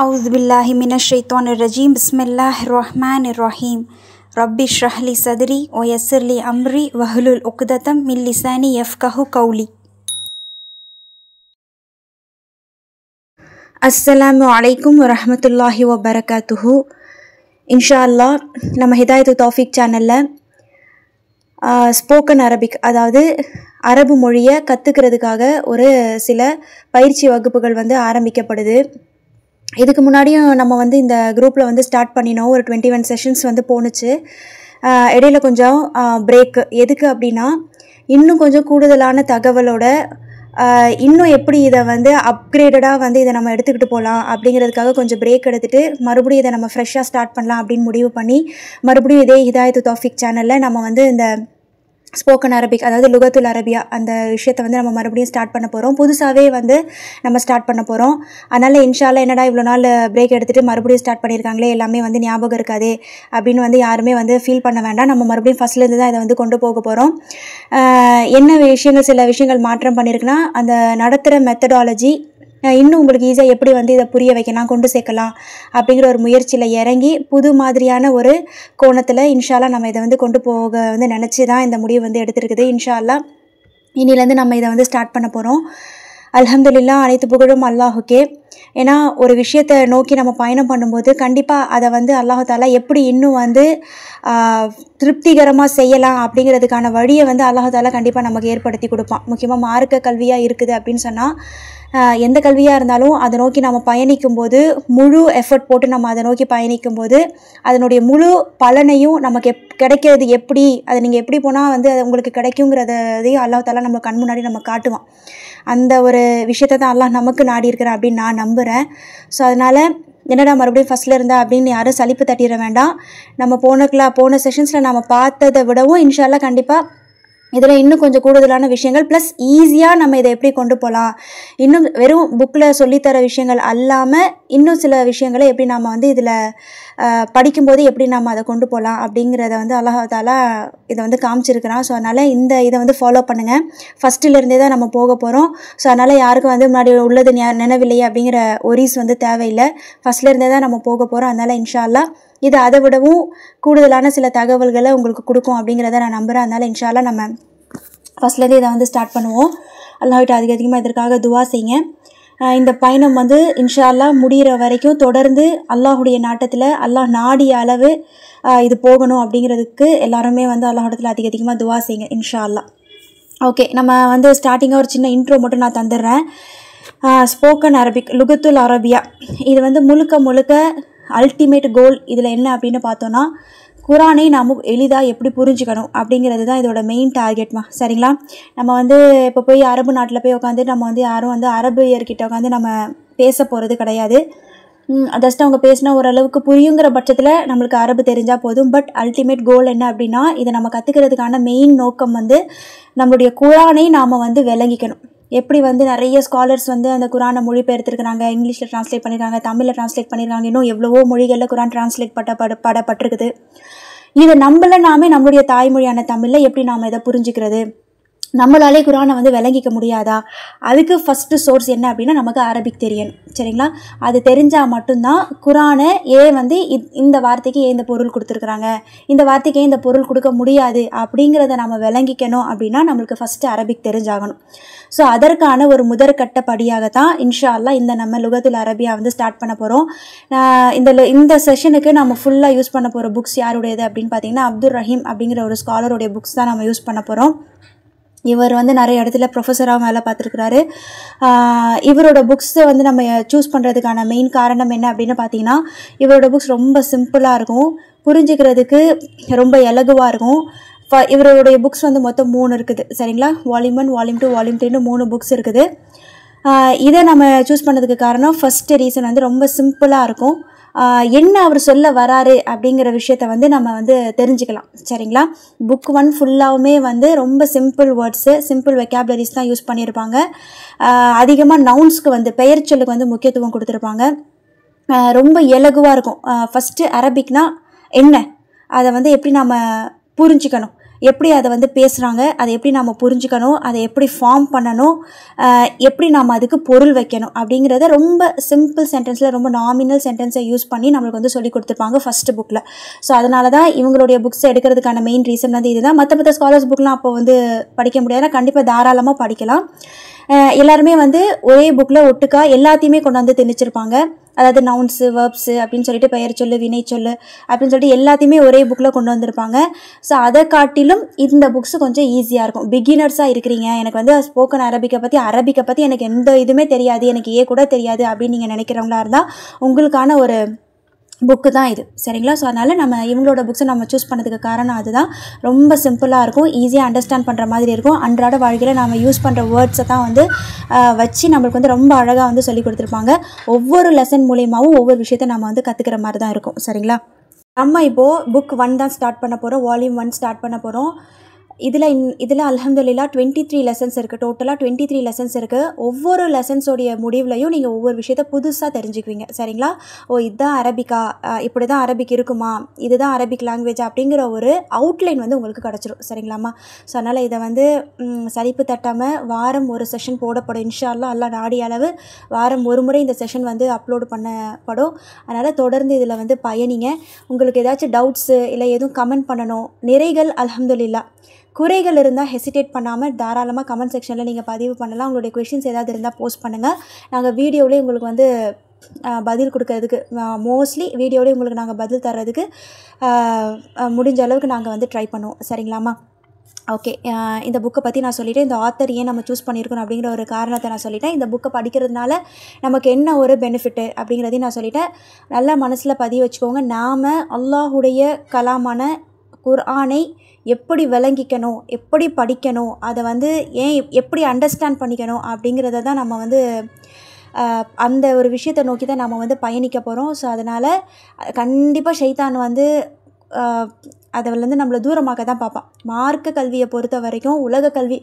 أعوذ بالله من الشيطان الرجيم بسم الله الرحمن الرحيم رب اشرح لي صدري ويسر لي أمري واحلل عقدة من لساني يفقهوا قولي. அஸ்ஸலாமு அலைக்கும் வரஹ்மத்துல்லாஹி வபரகாத்துஹு. இன்ஷா அல்லாஹ் நம்ம ஹிதாயத்து தௌஃபீக் சேனலில் ஸ்போக்கன் அரபிக், அதாவது அரபு மொழியை கற்றுக்கிறதுக்காக ஒரு சில பயிற்சி வகுப்புகள் ஆரம்பிக்கப்படுது. இதுக்கு முன்னாடியும் நம்ம இந்த குரூப்பில் ஸ்டார்ட் பண்ணினோம். ஒரு 21 செஷன்ஸ் போணுச்சு. இடையில கொஞ்சம் பிரேக்கு. எதுக்கு அப்படின்னா, இன்னும் கொஞ்சம் கூடுதலான தகவலோட இன்னும் எப்படி இதை அப்கிரேடடாக இதை நம்ம எடுத்துக்கிட்டு போகலாம் அப்படிங்கிறதுக்காக கொஞ்சம் பிரேக் எடுத்துகிட்டு மறுபடியும் இதை நம்ம ஃப்ரெஷ்ஷாக ஸ்டார்ட் பண்ணலாம் அப்படின்னு முடிவு பண்ணி மறுபடியும் இதே ஹிதாயத்து தௌஃபீக் சேனலில் நம்ம இந்த ஸ்போக்கன் அரபிக், அதாவது லுகத்துல் அரபியா, அந்த விஷயத்தை நம்ம மறுபடியும் ஸ்டார்ட் பண்ண போகிறோம். புதுசாகவே நம்ம ஸ்டார்ட் பண்ண போகிறோம். அதனால் இன்ஷால்லா என்னடா இவ்வளோ நாள் பிரேக் எடுத்துகிட்டு மறுபடியும் ஸ்டார்ட் பண்ணியிருக்காங்களே, எல்லாமே ஞாபகம் இருக்காதே அப்படின்னு யாருமே ஃபீல் பண்ண வேண்டாம். நம்ம மறுபடியும் ஃபஸ்ட்லேருந்து தான் இதை கொண்டு போக போகிறோம். என்ன விஷயங்கள், சில விஷயங்கள் மாற்றம் பண்ணியிருக்குன்னா, அந்த நடத்துகிற மெத்தடாலஜி இன்னும் உங்களுக்கு ஈஸியாக எப்படி இதை புரிய வைக்கலாம், கொண்டு சேர்க்கலாம் அப்படிங்கிற ஒரு முயற்சியில் இறங்கி புது மாதிரியான ஒரு கோணத்தில் இன்ஷால்லா நம்ம இதை கொண்டு போக நினச்சி தான் இந்த முடிவு எடுத்துருக்குது. இன்ஷால்லா இனிலேருந்து நம்ம இதை ஸ்டார்ட் பண்ண போகிறோம். அல்ஹம்துலில்லாஹ், அனைத்து புகழும் அல்லாஹுக்கே. ஏன்னா ஒரு விஷயத்தை நோக்கி நம்ம பயணம் பண்ணும்போது கண்டிப்பாக அதை அல்லாஹ் தாலா எப்படி இன்னும் திருப்திகரமாக செய்யலாம் அப்படிங்கிறதுக்கான வழியை அல்லாஹ் தாலா கண்டிப்பாக நமக்கு ஏற்படுத்தி கொடுப்பான். முக்கியமாக மார்க்க கல்வியாக இருக்குது அப்படின்னு சொன்னால், எந்த கல்வியாக இருந்தாலும் அதை நோக்கி நம்ம பயணிக்கும்போது, முழு எஃபர்ட் போட்டு நம்ம அதை நோக்கி பயணிக்கும்போது அதனுடைய முழு பலனையும் நமக்கு கிடைக்கிறது எப்படி, அதை நீங்கள் எப்படி போனால் அது உங்களுக்கு கிடைக்குங்கிறதையும் அல்லாஹ் தாலா நம்ம கண் முன்னாடி நம்ம காட்டுவான். அந்த ஒரு விஷயத்தை தான் அல்லாஹ் நமக்கு நாடி இருக்கிறேன் அப்படின்னு நான் நம்புகிறேன். ஸோ அதனால் என்னடா மறுபடியும் ஃபஸ்ட்டில் இருந்தா அப்படின்னு யாரும் சலிப்பு தட்டிட வேண்டாம். நம்ம போன செஷன்ஸில் நம்ம பார்த்ததை விடவும் இன்ஷால்லா கண்டிப்பாக இதில் இன்னும் கொஞ்சம் கூடுதலான விஷயங்கள், ப்ளஸ் ஈஸியாக நம்ம இதை எப்படி கொண்டு போகலாம், இன்னும் வெறும் புக்கில் சொல்லித்தர விஷயங்கள் அல்லாமல் இன்னும் சில விஷயங்களை எப்படி நம்ம இதில் படிக்கும்போது எப்படி நம்ம அதை கொண்டு போகலாம் அப்படிங்கிறத அல்லாஹ் தாலா இதை காமிச்சிருக்கிறான். ஸோ அதனால் இதை ஃபாலோ பண்ணுங்கள். ஃபஸ்ட்டிலேருந்தே தான் நம்ம போக போகிறோம். ஸோ அதனால் யாருக்கும் முன்னாடி உள்ளது நினைவில்லையே அப்படிங்கிற ஒரீஸ் தேவையில்லை. ஃபஸ்ட்லேருந்தே தான் நம்ம போக போகிறோம். அதனால் இன்ஷா அல்லாஹ் இது அதை விடவும் கூடுதலான சில தகவல்களை உங்களுக்கு கொடுக்கும் அப்படிங்கிறத நான் நம்புகிறேன். அதனால் இன்ஷா அல்லாஹ் நம்ம ஃபஸ்ட்லேருந்து இதை ஸ்டார்ட் பண்ணுவோம். அல்லாஹ்கிட்ட அதிகமாக இதற்காக துவா செய்யுங்க. இந்த பயணம் இன்ஷா அல்லாஹ் முடிகிற வரைக்கும் தொடர்ந்து அல்லாஹுடைய நாட்டத்தில் அல்லாஹ் நாடிய அளவு இது போகணும் அப்படிங்கிறதுக்கு எல்லாருமே அல்லாஹ்விடத்தில் அதிகமாக துவா செய்யுங்க இன்ஷா அல்லாஹ். ஓகே, நம்ம ஸ்டார்டிங்காக ஒரு சின்ன இன்ட்ரோ மட்டும் நான் தந்துடுறேன். ஸ்போக்கன் அரபிக், லுகத்துல் அரபியா, இது முழுக்க அல்டிமேட் கோல் இதில் என்ன அப்படின்னு பார்த்தோன்னா, குரானை நாம் எளிதாக எப்படி புரிஞ்சுக்கணும் அப்படிங்கிறது தான் இதோட மெயின் டார்கெட்மா. சரிங்களா? நம்ம இப்போ போய் அரபு நாட்டில் போய் உட்காந்து நம்ம யாரும் அரபியர்கிட்ட நம்ம பேச போகிறது கிடையாது. ஜஸ்ட் அவங்க பேசினா ஓரளவுக்கு புரியுங்கிற பட்சத்தில் நம்மளுக்கு அரபு தெரிஞ்சால் போதும். பட் அல்டிமேட் கோல் என்ன அப்படின்னா, இதை நம்ம கற்றுக்கிறதுக்கான மெயின் நோக்கம் நம்மளுடைய குரானை நாம் விளங்கிக்கணும். எப்படி நிறைய ஸ்காலர்ஸ் அந்த குரானை மொழிபெயர்த்துருக்குறாங்க, இங்கிலீஷில் ட்ரான்ஸ்லேட் பண்ணியிருக்காங்க, தமிழில் ட்ரான்ஸ்லேட் பண்ணியிருக்காங்க, இன்னும் எவ்வளவோ மொழிகளில் குரான் ட்ரான்ஸ்லேட் படப்பட்டிருக்குது. இதை நம்மளுடைய தாய்மொழியான தமிழில் எப்படி நாம் இதை புரிஞ்சுக்கிறது, நம்மளாலே குரானை விளங்கிக்க முடியாதா? அதுக்கு ஃபஸ்ட்டு சோர்ஸ் என்ன அப்படின்னா, நமக்கு அரபிக் தெரியணும். சரிங்களா? அது தெரிஞ்சால் மட்டும்தான் குரானை இந்த வார்த்தைக்கு இந்த பொருள் கொடுத்துருக்குறாங்க, இந்த வார்த்தைக்கு இந்த பொருள் கொடுக்க முடியாது அப்படிங்கிறத நம்ம விளங்கிக்கணும் அப்படின்னா நம்மளுக்கு ஃபஸ்ட்டு அரபிக் தெரிஞ்சாகணும். ஸோ அதற்கான ஒரு முதற்கட்ட படியாகத்தான் இன்ஷா அல்லாஹ் இந்த நம்ம லுகத்துல் அரபியா ஸ்டார்ட் பண்ண போகிறோம். இந்த செஷனுக்கு நம்ம ஃபுல்லாக யூஸ் பண்ண போகிற புக்ஸ் யாருடையது அப்படின்னு பார்த்தீங்கன்னா, அப்துல் ரஹீம் அப்படிங்கிற ஒரு ஸ்காலருடைய புக்ஸ் தான் நம்ம யூஸ் பண்ண போகிறோம். இவர் நிறைய இடத்துல ப்ரொஃபஸராக வேலை பார்த்துருக்குறாரு. இவரோட புக்ஸை நம்ம சூஸ் பண்ணுறதுக்கான மெயின் காரணம் என்ன அப்படின்னு பார்த்தீங்கன்னா, இவரோட புக்ஸ் ரொம்ப சிம்பிளாக இருக்கும், புரிஞ்சுக்கிறதுக்கு ரொம்ப இலகுவாக இருக்கும். இவருடைய புக்ஸ் மொத்தம் 3 இருக்குது. சரிங்களா? வால்யூம் 1, வால்யூம் 2, வால்யூம் 3ன்னு 3 புக்ஸ் இருக்குது. இதை நம்ம சூஸ் பண்ணதுக்கு காரணம், ஃபஸ்ட்டு ரீசன் ரொம்ப சிம்பிளாக இருக்கும். என்ன அவர் சொல்ல வராரு அப்படிங்கிற விஷயத்த நம்ம தெரிஞ்சுக்கலாம். சரிங்களா? புக் 1 ஃபுல்லாகவுமே ரொம்ப சிம்பிள் வேர்ட்ஸு, சிம்பிள் வெக்காபுலரிஸ் தான் யூஸ் பண்ணியிருப்பாங்க. அதிகமாக நவுன்ஸ்க்கு பெயர் சொல்லுக்கு முக்கியத்துவம் கொடுத்துருப்பாங்க. ரொம்ப இலகுவாக இருக்கும். ஃபஸ்ட்டு அரபிக்னா என்ன, அதை எப்படி நம்ம புரிஞ்சுக்கணும், எப்படி அதை வந்து பேசுகிறாங்க, அதை எப்படி நம்ம புரிஞ்சுக்கணும், அதை எப்படி ஃபார்ம் பண்ணணும், எப்படி நம்ம அதுக்கு பொருள் வைக்கணும் அப்படிங்கிறத ரொம்ப சிம்பிள் சென்டென்ஸில் ரொம்ப நாமினல் சென்டென்ஸை யூஸ் பண்ணி நம்மளுக்கு வந்து சொல்லி கொடுத்துருப்பாங்க ஃபஸ்ட்டு புக்கில். ஸோ அதனால தான் இவங்களுடைய புக்ஸை எடுக்கிறதுக்கான மெயின் ரீசன் வந்து இதுதான். மற்ற ஸ்காலர்ஸ் புக்லாம் அப்போ வந்து படிக்க முடியாதுன்னா கண்டிப்பாக தாராளமாக படிக்கலாம். எல்லாருமே வந்து ஒரே புக்கில் ஒட்டுக்கா எல்லாத்தையுமே கொண்டு வந்து திணிச்சிருப்பாங்க. அதாவது நவுன்ஸு, வேர்ப்ஸு அப்படின்னு சொல்லிட்டு பெயர் சொல்லு, வினை சொல்லு அப்படின்னு சொல்லிட்டு எல்லாத்தையுமே ஒரே புக்கில் கொண்டு வந்திருப்பாங்க. ஸோ அதை காட்டிலும் இந்த புக்ஸு கொஞ்சம் ஈஸியாக இருக்கும். பிகினர்ஸாக இருக்கிறீங்க, எனக்கு வந்து ஸ்போக்கன் அரபிக்கை பற்றி எனக்கு எந்த இதுவுமே தெரியாது, எனக்கு கூட தெரியாது அப்படின்னு நீங்கள் நினைக்கிறவங்களா இருந்தால் உங்களுக்கான ஒரு புக்கு தான் இது. சரிங்களா? ஸோ அதனால் நம்ம இவங்களோட புக்ஸை நம்ம சூஸ் பண்ணதுக்கு காரணம் அதுதான். ரொம்ப சிம்பிளாக இருக்கும், ஈஸியாக அண்டர்ஸ்டாண்ட் பண்ணுற மாதிரி இருக்கும். அன்றாட வாழ்க்கையில் நம்ம யூஸ் பண்ணுற வேர்ட்ஸை தான் வந்து வச்சு நம்மளுக்கு வந்து ரொம்ப அழகாக வந்து சொல்லி கொடுத்துருப்பாங்க. ஒவ்வொரு லெசன் மூலியமாகவும் ஒவ்வொரு விஷயத்தை நம்ம வந்து கற்றுக்கிற மாதிரி தான் இருக்கும். சரிங்களா? நம்ம இப்போது புக் 1 தான் ஸ்டார்ட் பண்ண போகிறோம், வால்யூம் 1 ஸ்டார்ட் பண்ண போகிறோம். இதில் அல்ஹம்துலில்லாஹ் 23 லெசன்ஸ் இருக்குது. டோட்டலாக 23 லெசன்ஸ் இருக்குது. ஒவ்வொரு லெசன்ஸோடைய முடிவுலையும் நீங்கள் ஒவ்வொரு விஷயத்த புதுசாக தெரிஞ்சுக்குவீங்க. சரிங்களா? இதுதான் அரபிக்கா, இப்படி தான் அரபிக் இருக்குமா, இதுதான் அரபிக் லாங்குவேஜ் அப்படிங்கிற ஒரு அவுட்லைன் வந்து உங்களுக்கு கிடச்சிரும். சரிங்களாம்மா? ஸோ அதனால் இதை வந்து சலிப்பு தட்டாமல் வாரம் ஒரு செஷன் போடப்படும். இன்ஷா அல்லாஹ், அல்லாஹ் நாடிய அளவு வாரம் ஒரு முறை இந்த செஷன் வந்து அப்லோடு பண்ணப்படும். அதனால் தொடர்ந்து இதில் வந்து பயணிங்க. உங்களுக்கு ஏதாச்சும் டவுட்ஸு இல்லை எதுவும் கமெண்ட் பண்ணணும், நிறைகள் அல்ஹம்துலில்லாஹ், குறைகள் இருந்தால் ஹெசிடேட் பண்ணாமல் தாராளமாக கமெண்ட் செக்ஷனில் நீங்கள் பதிவு பண்ணலாம். உங்களுடைய கொஷின்ஸ் ஏதாவது இருந்தால் போஸ்ட் பண்ணுங்கள். நாங்கள் வீடியோவிலே உங்களுக்கு வந்து பதில் கொடுக்கறதுக்கு, மோஸ்ட்லி வீடியோவிலே உங்களுக்கு நாங்கள் பதில் தர்றதுக்கு முடிஞ்ச அளவுக்கு நாங்கள் வந்து ட்ரை பண்ணுவோம். சரிங்களாம்மா? ஓகே, இந்த புக்கை பற்றி நான் சொல்லிவிட்டேன். இந்த ஆத்தர் ஏன் நம்ம சூஸ் பண்ணியிருக்கணும் அப்படிங்கிற ஒரு காரணத்தை நான் சொல்லிட்டேன். இந்த புக்கை படிக்கிறதுனால நமக்கு என்ன ஒரு பெனிஃபிட்டு அப்படிங்கிறதையும் நான் சொல்லிட்டேன். நல்லா மனசில் பதிவு வச்சுக்கோங்க. நாம் அல்லாஹுடைய கலாமான குர்ஆனை எப்படி விளங்கிக்கணும், எப்படி படிக்கணும், அதை வந்து எப்படி அண்டர்ஸ்டாண்ட் பண்ணிக்கணும் அப்படிங்கிறத தான் நம்ம வந்து அந்த ஒரு விஷயத்தை நோக்கி தான் நம்ம வந்து பயணிக்க போகிறோம். ஸோ அதனால் கண்டிப்பாக ஷைத்தான் வந்து அதிலேருந்து நம்மளை தூரமாக்க தான் பார்ப்பான். மார்க்க கல்வியை பொறுத்த வரைக்கும் உலக கல்வி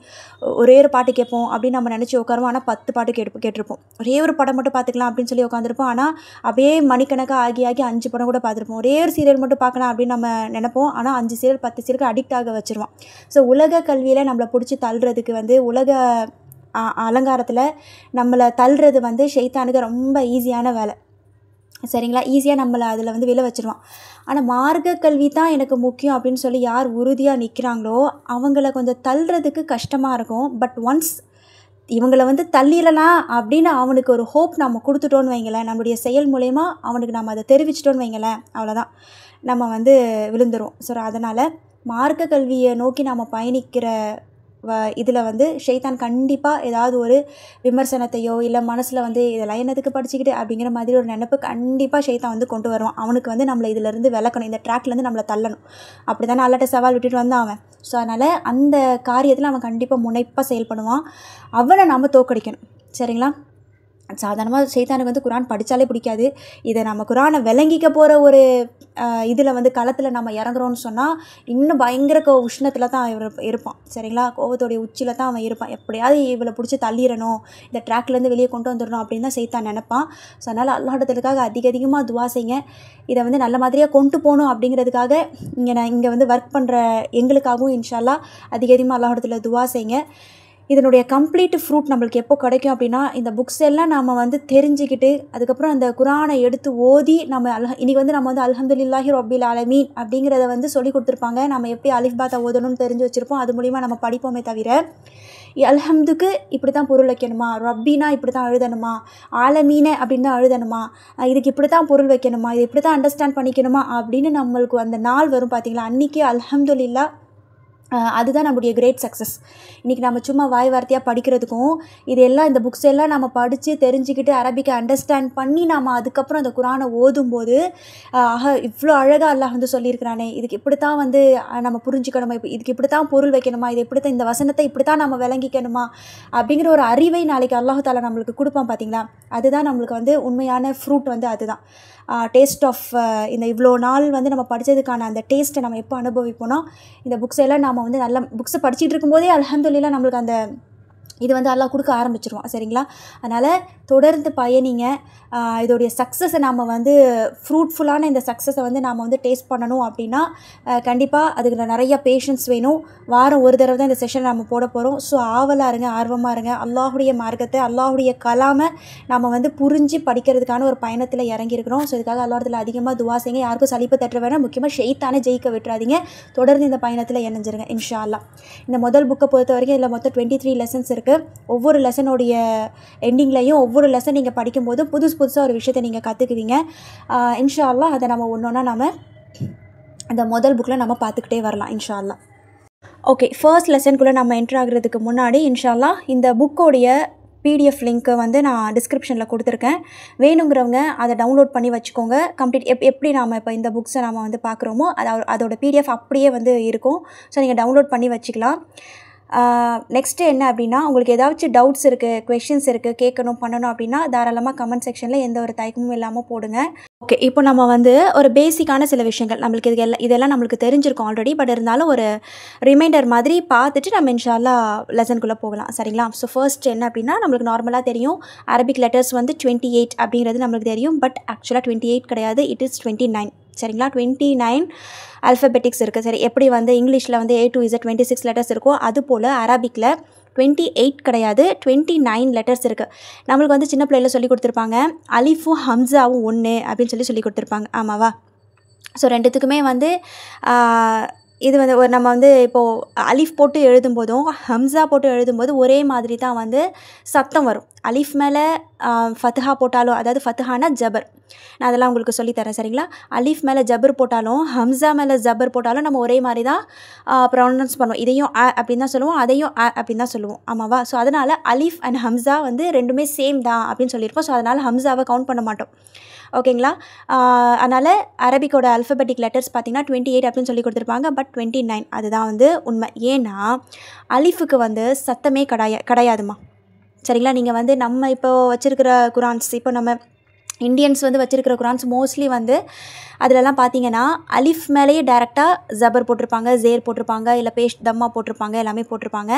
ஒரே ஒரு பாட்டு கேட்போம் அப்படின்னு நம்ம நினச்சி உட்காருவோம். ஆனால் 10 பாட்டு கேட்டிருப்போம். ஒரே ஒரு படம் மட்டும் பார்த்துக்கலாம் அப்படின்னு சொல்லி உட்காந்துருப்போம். ஆனால் அப்படியே மணிக்கணக்காக ஆகி 5 படம் கூட பார்த்துருப்போம். ஒரே ஒரு சீரியல் மட்டும் பார்க்கலாம் அப்படின்னு நம்ம நினைப்போம். ஆனால் 5 சீரியல் 10 சீரியலுக்கு அடிக்ட் ஆக வச்சுருவோம். ஸோ உலக கல்வியில் நம்மளை பிடிச்சி தள்ளுறதுக்கு வந்து உலக அலங்காரத்தில் நம்மளை தள்ளுறது வந்து ஷைத்தானுக்கு ரொம்ப ஈஸியான வேலை. சரிங்களா? ஈஸியாக நம்மளை அதில் வந்து விழ வச்சுருவான். ஆனால் மார்க்க கல்வி தான் எனக்கு முக்கியம் அப்படின்னு சொல்லி யார் உறுதியாக நிற்கிறாங்களோ அவங்கள கொஞ்சம் தள்ளுறதுக்கு கஷ்டமாக இருக்கும். பட் ஒன்ஸ் இவங்களை வந்து தள்ளிடலாம் அப்படின்னு அவனுக்கு ஒரு ஹோப் நம்ம கொடுத்துட்டோன்னு வைங்களேன், நம்மளுடைய செயல் மூலயமா அவனுக்கு நம்ம அதை தெரிவிச்சிட்டோன்னு வைங்களேன், அவ்வளோதான், நம்ம வந்து விழுந்துரும். ஸோ அதனால் மார்க்க கல்வியை நோக்கி நம்ம பயணிக்கிற இதில் வந்து ஷைத்தான் கண்டிப்பாக ஏதாவது ஒரு விமர்சனத்தையோ இல்லை மனசில் வந்து இதெல்லாம் என்னதுக்கு படிச்சுக்கிட்டு அப்படிங்கிற மாதிரி ஒரு நினைப்பு கண்டிப்பாக ஷைத்தான் வந்து கொண்டு வருவான். அவனுக்கு வந்து நம்மளை இதிலேருந்து விளக்கணும், இந்த ட்ராக்லேருந்து நம்மளை தள்ளணும். அப்படி தானே அல்லாட்ட சவால் விட்டுட்டு வந்தான் அவன். ஸோ அதனால் அந்த காரியத்தில் அவன் கண்டிப்பாக முனைப்பாக செயல்படுவான். அவனை நம்ம தோக்கடிக்கணும். சரிங்களா? சாதாரணமாக ஷைத்தானுக்கு வந்து குரான் படித்தாலே பிடிக்காது. இதை நம்ம குரானை விளங்கிக்க போகிற ஒரு இதில் வந்து களத்தில் நம்ம இறங்குறோன்னு சொன்னால் இன்னும் பயங்கர உஷ்ணத்தில் தான் இருப்பான். சரிங்களா? கோவத்தோடைய உச்சியில் தான் அவன் இருப்பான். எப்படியாவது இவளை பிடிச்சி தள்ளிடணும், இந்த ட்ராக்லேருந்து வெளியே கொண்டு வந்துடணும் அப்படின்னு தான் ஷைத்தான் நினைப்பான். ஸோ அதனால் அல்லாஹ்வுக்காக அதிகமாக துவா செய்யுங்க. இதை வந்து நல்ல மாதிரியாக கொண்டு போகணும் அப்படிங்கிறதுக்காக இங்கே வந்து ஒர்க் பண்ணுற எங்களுக்காகவும் இன்ஷா அல்லாஹ் அதிகமாக அல்லாஹ்விடத்தில் துவா செய்யுங்க. இதனுடைய கம்ப்ளீட் ஃப்ரூட் நம்மளுக்கு எப்போ கிடைக்கும் அப்படின்னா, இந்த புக்ஸ் எல்லாம் நம்ம வந்து தெரிஞ்சுக்கிட்டு அதுக்கப்புறம் அந்த குரானை எடுத்து ஓதி நம்ம இன்றைக்கி வந்து நம்ம வந்து அல்ஹம்துலில்லாஹி ரப்பில் ஆலமீன் அப்படிங்கிறத வந்து சொல்லி கொடுத்துருப்பாங்க. நம்ம எப்படி அலிஃப் பாத்தா ஓதணும்னு தெரிஞ்சு வச்சுருப்போம். அது மூலிமா நம்ம படிப்போமே தவிர அல்ஹம்துக்கு இப்படி தான் பொருள் வைக்கணுமா, ரப்பினா இப்படி தான் எழுதணுமா, ஆலமீன அப்படின்னு தான் எழுதணுமா, இதுக்கு இப்படி தான் பொருள் வைக்கணுமா, இது இப்படி தான் அண்டர்ஸ்டாண்ட் பண்ணிக்கணுமா அப்படின்னு நம்மளுக்கு அந்த நாள் வரும் பார்த்தீங்களா, அன்றைக்கி அல்ஹம்துலில்லாஹ் அதுதான் நம்முடைய கிரேட் சக்ஸஸ். இன்றைக்கி நம்ம சும்மா வாய் வார்த்தையாக படிக்கிறதுக்கும் இது எல்லாம் இந்த புக்ஸ் எல்லாம் நம்ம படித்து தெரிஞ்சுக்கிட்டு அரபிக்கை அண்டர்ஸ்டாண்ட் பண்ணி நம்ம அதுக்கப்புறம் அந்த குரானை ஓதும்போது இவ்வளோ அழகாக அல்லாஹ் வந்து சொல்லியிருக்கிறானே, இதுக்கு இப்படி தான் வந்து நம்ம புரிஞ்சுக்கணுமா, இதுக்கு இப்படி தான் பொருள் வைக்கணுமா, இது இப்படி தான் இந்த வசனத்தை இப்படி தான் நம்ம விளங்கிக்கணுமா அப்படிங்கிற ஒரு அறிவை நாளைக்கு அல்லாஹ் தாலா நம்மளுக்கு கொடுப்பான் பார்த்தீங்களா. அதுதான் நம்மளுக்கு வந்து உண்மையான ஃப்ரூட் வந்து அதுதான். டேஸ்ட் ஆஃப் இந்த இவ்வளோ நாள் வந்து நம்ம படித்ததுக்கான அந்த டேஸ்ட்டை நம்ம எப்போ அனுபவிப்போம்னா, இந்த புக்ஸ் எல்லாம் நாம் வந்து நல்ல புக்ஸை படிச்சுட்டு இருக்கும்போதே அல்ஹம்துலில்லாஹ் நம்மளுக்கு அந்த இது வந்து அல்லாஹ் கொடுக்க ஆரம்பிச்சிருவான். சரிங்களா? அதனால் தொடர்ந்து பயணிங்க. இதோடைய சக்ஸஸை நாம் வந்து ஃப்ரூட்ஃபுல்லான இந்த சக்ஸஸை வந்து நாம் வந்து டேஸ்ட் பண்ணணும் அப்படின்னா கண்டிப்பாக அதுக்கு நிறைய பேஷன்ஸ் வேணும். வாரம் ஒரு தடவை தான் இந்த செஷன் நம்ம போட போகிறோம். ஸோ ஆவலாக இருங்க, ஆர்வமாக இருங்க. அல்லாஹுடைய மார்க்கத்தை, அல்லாஹுடைய கலாமை நம்ம வந்து புரிஞ்சு படிக்கிறதுக்கான ஒரு பயணத்தில் இறங்கியிருக்கிறோம். ஸோ இதுக்காக அல்லாஹ்விடத்தில் அதிகமாக துவா செய்யுங்க. யாருக்கும் சலிப்பு தட்ட வேணாம். முக்கியமாக ஷெய்தானை ஜெயிக்க விட்டுறாதீங்க. தொடர்ந்து இந்த பயணத்தில் இணைஞ்சிருங்க இன்ஷா அல்லாஹ். இந்த முதல் புக்கை பொறுத்த வரைக்கும் இதில் மொத்தம் 23 லெசன்ஸ் இருக்குது. ஒவ்வொரு லெசனுடைய எண்டிங்லையும் ஒவ்வொரு லெசன் நீங்கள் படிக்கும்போது புதுசாக ஒரு விஷயத்தை நீங்கள் கற்றுக்குவீங்க. இன்ஷா அல்லாஹ் அதை நம்ம ஒன்று ஒன்றா நம்ம அந்த முதல் புக்கில் நம்ம பார்த்துக்கிட்டே வரலாம் இன்ஷா அல்லாஹ். ஓகே, ஃபர்ஸ்ட் லெசனுக்குள்ளே நம்ம என்ட்ரு ஆகிறதுக்கு முன்னாடி இன்ஷா அல்லாஹ் இந்த புக்கோடைய PDF லிங்க்கை வந்து நான் டிஸ்கிரிப்ஷனில் கொடுத்துருக்கேன். வேணுங்கிறவங்க அதை டவுன்லோட் பண்ணி வச்சுக்கோங்க. கம்ப்ளீட் எப்படி நாம் இப்போ இந்த புக்ஸை நம்ம வந்து பார்க்குறோமோ அதோட PDF அப்படியே வந்து இருக்கும். ஸோ நீங்கள் டவுன்லோட் பண்ணி வச்சுக்கலாம். நெக்ஸ்ட்டு என்ன அப்படின்னா, உங்களுக்கு ஏதாச்சும் டவுட்ஸ் இருக்குது, கொஷின்ஸ் இருக்குது, கேட்கணும் பண்ணணும் அப்படின்னா தாராளமாக கமெண்ட் செக்ஷனில் எந்த ஒரு தயக்கமும் இல்லாமல் போடுங்க. ஓகே, இப்போ நம்ம வந்து ஒரு பேசிக்கான சில விஷயங்கள் நம்மளுக்கு இதெல்லாம் நம்மளுக்கு தெரிஞ்சிருக்கும் ஆல்ரெடி. பட் இருந்தாலும் ஒரு ரிமைண்டர் மாதிரி பார்த்துட்டு நம்ம இன்ஷா அல்லாஹ் லெசனுக்குள்ளே போகலாம். சரிங்களா? ஸோ ஃபர்ஸ்ட் என்ன அப்படின்னா, நம்மளுக்கு நார்மலாக தெரியும் அரபிக் லெட்டர்ஸ் வந்து 28 அப்படிங்கிறது நம்மளுக்கு தெரியும். பட் ஆக்சுவலாக 28 கிடையாது, இட் இஸ் 29. சரிங்களா? 29 அல்ஃபபெட்டிக்ஸ் இருக்குது. சரி, எப்படி வந்து இங்கிலீஷில் வந்து A to Z 26 லெட்டர்ஸ் இருக்கோ அது போல் அரபிக்கில் 28 கிடையாது, 29 லெட்டர்ஸ் இருக்குது. நம்மளுக்கு வந்து சின்ன பிள்ளையில் சொல்லி கொடுத்துருப்பாங்க அலிஃபும் ஹம்சாவும் ஒன்று அப்படின்னு சொல்லி கொடுத்துருப்பாங்க. ஆமாவா? ஸோ ரெண்டுத்துக்குமே வந்து இது வந்து நம்ம வந்து இப்போது அலிஃப் போட்டு எழுதும்போதும் ஹம்சா போட்டு எழுதும்போது ஒரே மாதிரி தான் வந்து சத்தம் வரும். அலிஃப் மேலே ஃபத்ஹா போட்டாலும், அதாவது ஃபத்ஹானா ஜபர், நான் அதெல்லாம் உங்களுக்கு சொல்லித்தரேன். சரிங்களா? அலிஃப் மேலே ஜபர் போட்டாலும் ஹம்சா மேலே ஜபர் போட்டாலும் நம்ம ஒரே மாதிரி தான் ப்ரொனவுன்ஸ் பண்ணுவோம். இதையும் அப்படின்னு தான் சொல்லுவோம், அதையும் அப்படின்னு தான் சொல்லுவோம். ஆமாவா? ஸோ அதனால் அலிஃப் அண்ட் ஹம்சா வந்து ரெண்டுமே சேம் தான் அப்படின்னு சொல்லியிருப்போம். ஸோ அதனால் ஹம்சாவை கவுண்ட் பண்ண மாட்டோம். ஓகேங்களா? அதனால் அரபிக்கோட அல்ஃபபெட்டிக் லெட்டர்ஸ் பார்த்திங்கன்னா 28 அப்படின்னு சொல்லி கொடுத்துருப்பாங்க. பட் 29 அதுதான் வந்து உண்மை. ஏன்னா அலிஃபுக்கு வந்து சத்தமே கிடையாதுமா. சரிங்களா? நீங்கள் வந்து நம்ம இப்போ வச்சுருக்கிற குரான்ஸ், இப்போ நம்ம இந்தியன்ஸ் வந்து வச்சுருக்கிற குரான்ஸ் மோஸ்ட்லி வந்து அதிலலாம் பார்த்தீங்கன்னா அலிஃப் மேலேயே டேரெக்டாக ஜபர் போட்டிருப்பாங்க, ஜேர் போட்டிருப்பாங்க, இல்லை பேஷ் தம்மா போட்டிருப்பாங்க, எல்லாமே போட்டிருப்பாங்க.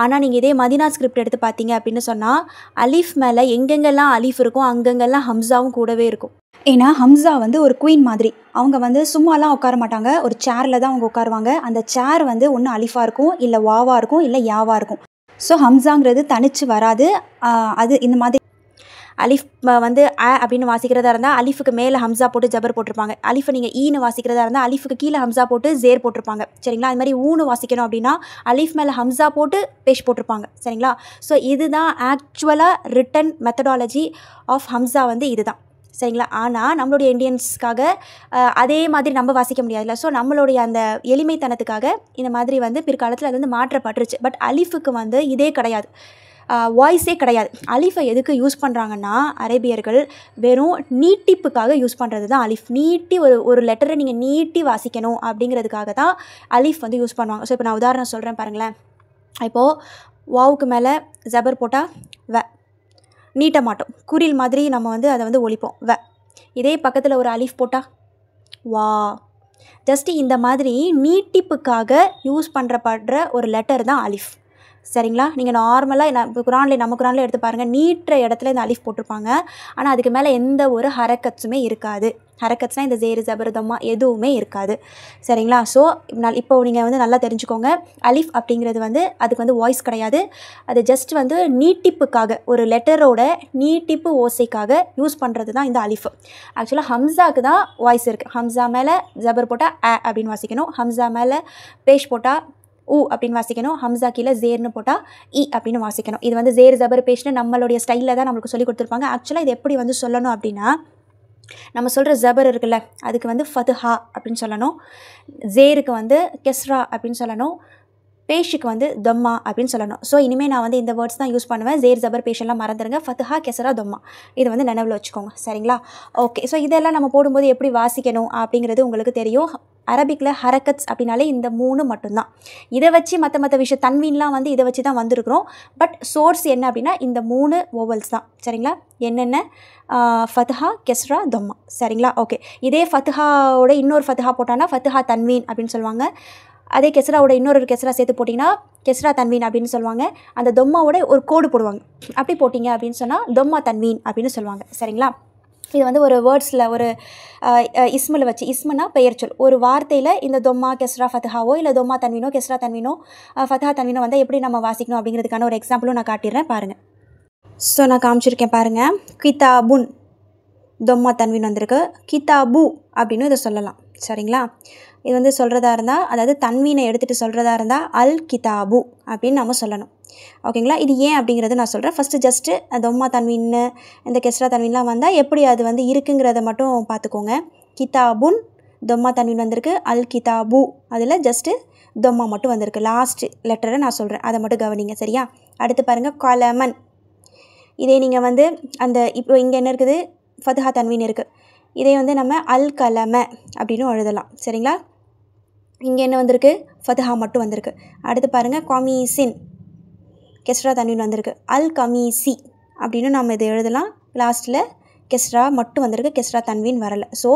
ஆனால் நீங்கள் இதே மதீனா ஸ்கிரிப்ட் எடுத்து பார்த்தீங்க அப்படின்னு சொன்னால் அலிஃப் மேலே எங்கெங்கெல்லாம் அலிஃப் இருக்கும் அங்கெங்கெல்லாம் ஹம்சாவும் கூடவே இருக்கும். ஏன்னா ஹம்சா வந்து ஒரு குயின் மாதிரி. அவங்க வந்து சும்மாலாம் உட்கார மாட்டாங்க, ஒரு சேரில் தான் அவங்க உட்காருவாங்க. அந்த சேர் வந்து ஒன்று அலிஃபாக இருக்கும், இல்லை வாவாக இருக்கும், இல்லை யாவாக இருக்கும். ஸோ ஹம்சாங்கிறது தனிச்சு வராது. அது இந்த மாதிரி அலிஃப் வந்து அப்படின்னு வாசிக்கிறதா இருந்தால் அலிஃபுக்கு மேலே ஹம்சா போட்டு ஜபர் போட்டிருப்பாங்க. அலிஃபை நீங்கள் ஈன்னு வாசிக்கிறதா இருந்தால் அலிஃபுக்கு கீழே ஹம்சா போட்டு ஜேர் போட்டிருப்பாங்க. சரிங்களா? அது மாதிரி ஊன்னு வாசிக்கணும் அப்படின்னா அலிஃப் மேலே ஹம்சா போட்டு பேஷ் போட்டிருப்பாங்க. சரிங்களா? ஸோ இதுதான் ஆக்சுவலாக ரிட்டன் மெத்தடாலஜி ஆஃப் ஹம்சா வந்து இதுதான். சரிங்களா? ஆனால் நம்மளுடைய இண்டியன்ஸ்க்காக அதே மாதிரி நம்ம வாசிக்க முடியாதுல்ல. ஸோ நம்மளுடைய அந்த எளிமைத்தனத்துக்காக இந்த மாதிரி வந்து பிற்காலத்தில் அது வந்து மாற்றப்பட்டுருச்சு. பட் அலிஃபுக்கு வந்து இதே கிடையாது, வாய்ஸே கிடையாது. அலிஃபை எதுக்கு யூஸ் பண்ணுறாங்கன்னா அரேபியர்கள் வெறும் நீட்டிப்புக்காக யூஸ் பண்ணுறது தான் அலிஃப். நீட்டி ஒரு லெட்டரை நீங்கள் நீட்டி வாசிக்கணும் அப்படிங்கிறதுக்காக தான் அலிஃப் வந்து யூஸ் பண்ணுவாங்க. ஸோ இப்போ நான் உதாரணம் சொல்கிறேன் பாருங்களேன். இப்போது வாவுக்கு மேலே ஜபர் போட்டால் வ நீட்ட மாட்டோம், குறில் மாதிரி நம்ம வந்து அதை வந்து ஒழிப்போம் வ. இதே பக்கத்தில் ஒரு அலிஃப் போட்டால் வா. ஜஸ்ட்டு இந்த மாதிரி நீட்டிப்புக்காக யூஸ் பண்ணுறப்படுற ஒரு லெட்டர் தான் அலிஃப். சரிங்களா? நீங்கள் நார்மலாக இப்போ நம்ம குரானில் எடுத்து பாருங்கள், நீட்டுற இடத்துல இந்த அலிஃப் போட்டிருப்பாங்க. ஆனால் அதுக்கு மேலே எந்த ஒரு ஹரக்கட்ஸுமே இருக்காது. ஹரக்கட்ஸ்னால் இந்த ஜேரு ஜபர் தம்மா எதுவுமே இருக்காது. சரிங்களா? ஸோ இப்போ நீங்கள் வந்து நல்லா தெரிஞ்சுக்கோங்க, அலிஃப் அப்படிங்கிறது வந்து அதுக்கு வந்து வாய்ஸ் கிடையாது. அது ஜஸ்ட் வந்து நீட்டிப்புக்காக, ஒரு லெட்டரோட நீட்டிப்பு ஓசைக்காக யூஸ் பண்ணுறது தான் இந்த அலிஃப். ஆக்சுவலாக ஹம்சாவுக்கு தான் வாய்ஸ் இருக்குது. ஹம்சா மேலே ஜபர் போட்டால் அப்படின்னு வாசிக்கணும், ஹம்சா மேலே பேஷ் போட்டால் ஊ அப்படின்னு வாசிக்கணும், ஹம்சா கீழே ஜேர்னு போட்டால் இ அப்படின்னு வாசிக்கணும். இது வந்து ஜேர் ஜபர் பேஷ்னு நம்மளுடைய ஸ்டைலில் தான் நம்மளுக்கு சொல்லி கொடுத்துருப்பாங்க. ஆக்சுவலாக இது எப்படி வந்து சொல்லணும் அப்படின்னா, நம்ம சொல்கிற ஜபர் இருக்குல்ல அதுக்கு வந்து ஃபத்ஹா அப்படின்னு சொல்லணும், ஜேருக்கு வந்து கெஸ்ரா அப்படின்னு சொல்லணும், பேஷுக்கு வந்து தம்மா அப்படின்னு சொல்லணும். ஸோ இனிமேல் நான் வந்து இந்த வேர்ட்ஸ் தான் யூஸ் பண்ணுவேன். ஜேர் ஜபர் பேஷெல்லாம் மறந்துடுங்க, ஃபத்ஹா கெசரா தம்மா இது வந்து நினைவில் வச்சுக்கோங்க. சரிங்களா? ஓகே. ஸோ இதெல்லாம் நம்ம போடும்போது எப்படி வாசிக்கணும் அப்படிங்கிறது உங்களுக்கு தெரியும். அரபிக்கில் ஹரக்கட்ஸ் அப்படின்னாலே இந்த 3 மட்டும்தான். இதை வச்சு மற்ற விஷயம் தன்வீன்லாம் வந்து இதை வச்சு தான் வந்திருக்கிறோம். பட் சோர்ஸ் என்ன அப்படின்னா இந்த 3 ஓவல்ஸ் தான். சரிங்களா? என்னென்ன? ஃபத்ஹா கெஸ்ரா தம்மா. சரிங்களா? ஓகே. இதே ஃபத்ஹாவோட இன்னொரு ஃபத்ஹா போட்டானா ஃபத்ஹா தன்வீன் அப்படின்னு சொல்லுவாங்க. அதே கெஸ்ராவோட இன்னொரு கெஸ்ரா சேர்த்து போட்டிங்கன்னா கெஸ்ரா தன்வீன் அப்படின்னு சொல்லுவாங்க. அந்த தொம்மாவோட ஒரு கோடு போடுவாங்க. அப்படி போட்டிங்க அப்படின்னு சொன்னால் தொம்மா தன்வீன் அப்படின்னு சொல்லுவாங்க. சரிங்களா? இது வந்து ஒரு வேர்ட்ஸில் ஒரு இஸ்மில் வச்சு, இஸ்முனா பெயர் சொல், ஒரு வார்த்தையில் இந்த தொம்மா கெஸ்ரா ஃபத்ஹாவோ இல்லை தொம்மா தன்வீனோ கெஸ்ரா தன்வீனோ ஃபத்ஹா தன்வீனோ வந்து எப்படி நம்ம வாசிக்கணும் அப்படிங்கிறதுக்கான ஒரு எக்ஸாம்பிளும் நான் காட்டிடுறேன் பாருங்கள். ஸோ நான் காமிச்சிருக்கேன் பாருங்கள். கிதாபுன் தொம்மா தன்வீன் வந்திருக்கு. கிதாபு அப்படின்னு இதை சொல்லலாம். சரிங்களா? இது வந்து சொல்கிறதா இருந்தால், அதாவது தன்வீனை எடுத்துகிட்டு சொல்கிறதா இருந்தால் அல் கிதாபு அப்படின்னு நம்ம சொல்லணும். ஓகேங்களா? இது ஏன் அப்படிங்கிறது நான் சொல்கிறேன். ஃபஸ்ட்டு ஜஸ்ட்டு தொம்மா தன்வீன்னு இந்த கெஸ்ரா தன்வீன்லாம் வந்தால் எப்படி அது வந்து இருக்குங்கிறத மட்டும் பார்த்துக்கோங்க. கிதாபுன் தொம்மா தன்வீன் வந்திருக்கு. அல் கிதாபு அதில் ஜஸ்ட்டு தொம்மா மட்டும் வந்திருக்கு. லாஸ்ட்டு லெட்டரை நான் சொல்கிறேன், அதை மட்டும் கவனிங்க. சரியா? அடுத்து பாருங்கள், கலமன். இதே நீங்கள் வந்து அந்த இப்போ இங்கே என்ன இருக்குது, ஃபத்ஹா தன்வீன் இருக்குது. இதே வந்து நம்ம அல் கலம அப்படின்னு எழுதலாம். சரிங்களா? இங்கே என்ன வந்திருக்கு, ஃபத்ஹா மட்டும் வந்திருக்கு. அடுத்து பாருங்கள், கமீசின் கெஸ்ரா தன்வீன் வந்திருக்கு. அல் கமீசி அப்படின்னு நம்ம இதை எழுதலாம். லாஸ்ட்டில் கெஸ்ரா மட்டும் வந்திருக்கு, கெஸ்ரா தன்வீன் வரலை. ஸோ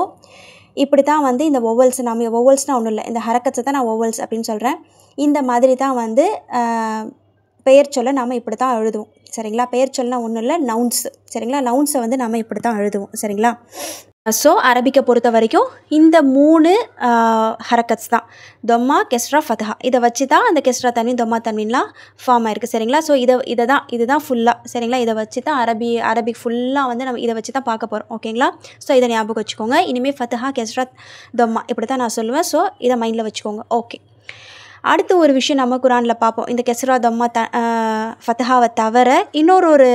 இப்படி தான் வந்து இந்த ஒவல்ஸ், நம்ம ஒவல்ஸ்னால் ஒன்றும் இல்லை, இந்த ஹரக்கத்தை தான் நான் ஒவல்ஸ் அப்படின்னு சொல்கிறேன். இந்த மாதிரி தான் வந்து பெயர் சொல்ல நாம் இப்படி தான் எழுதுவோம். சரிங்களா? பெயர் சொல்லலாம் ஒன்றும் இல்லை, நவுன்ஸு. சரிங்களா? நவுன்ஸை வந்து நம்ம இப்படி தான் எழுதுவோம். சரிங்களா? ஸோ அரபிக்கை பொறுத்த வரைக்கும் இந்த 3 ஹரக்கட்ஸ் தான், தொம்மா கெஸ்ரா ஃபத்ஹா. இதை வச்சு தான் அந்த கெஸ்ரா தன்வீன் தொம்மா தன்வீன்லாம் ஃபார்ம் ஆயிருக்கு. சரிங்களா? ஸோ இதுதான் ஃபுல்லாக. சரிங்களா? இதை வச்சு தான் அரபிக் ஃபுல்லாக வந்து நம்ம இதை வச்சு தான் பார்க்க போகிறோம். ஓகேங்களா? ஸோ இதை ஞாபகம் வச்சுக்கோங்க. இனிமேல் ஃபத்ஹா கெஸ்ரா தொம்மா இப்படி தான் நான் சொல்லுவேன். ஸோ இதை மைண்டில் வச்சுக்கோங்க. ஓகே. அடுத்து ஒரு விஷயம் நம்ம குரானில் பார்ப்போம். இந்த கெஸ்ரா தொம்மா ஃபத்ஹாவை தவிர இன்னொரு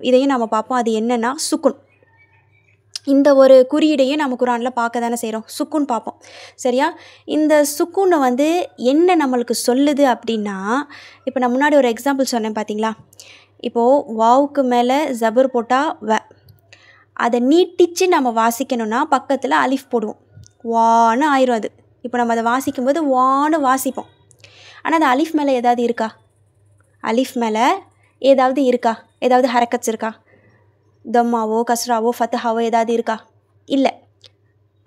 இதையும் நம்ம பார்ப்போம். அது என்னென்னா சுக்குன். இந்த ஒரு குறியீடையும் நம்ம குரானில் பார்க்க தானே செய்கிறோம். சுக்குன் பார்ப்போம். சரியா? இந்த சுக்குனை வந்து என்ன நம்மளுக்கு சொல்லுது அப்படின்னா, இப்போ நான் முன்னாடி ஒரு எக்ஸாம்பிள் சொன்னேன் பார்த்தீங்களா? இப்போது வாவுக்கு மேலே ஜபர் போட்டால் வ, அதை நீட்டிச்சு நம்ம வாசிக்கணும்னா பக்கத்தில் அலிஃப் போடுவோம். வான்னு ஆயிரும் அது. இப்போ நம்ம அதை வாசிக்கும்போது வான்னு வாசிப்போம். ஆனால் அந்த அலிஃப் மேலே ஏதாவது இருக்கா? அலிஃப் மேலே ஏதாவது இருக்கா? ஏதாவது ஹரக்கட்ஸ் இருக்கா? தம்மாவோ கஸ்ராவோ ஃபத்ஹாவோ ஏதாவது இருக்கா? இல்லை.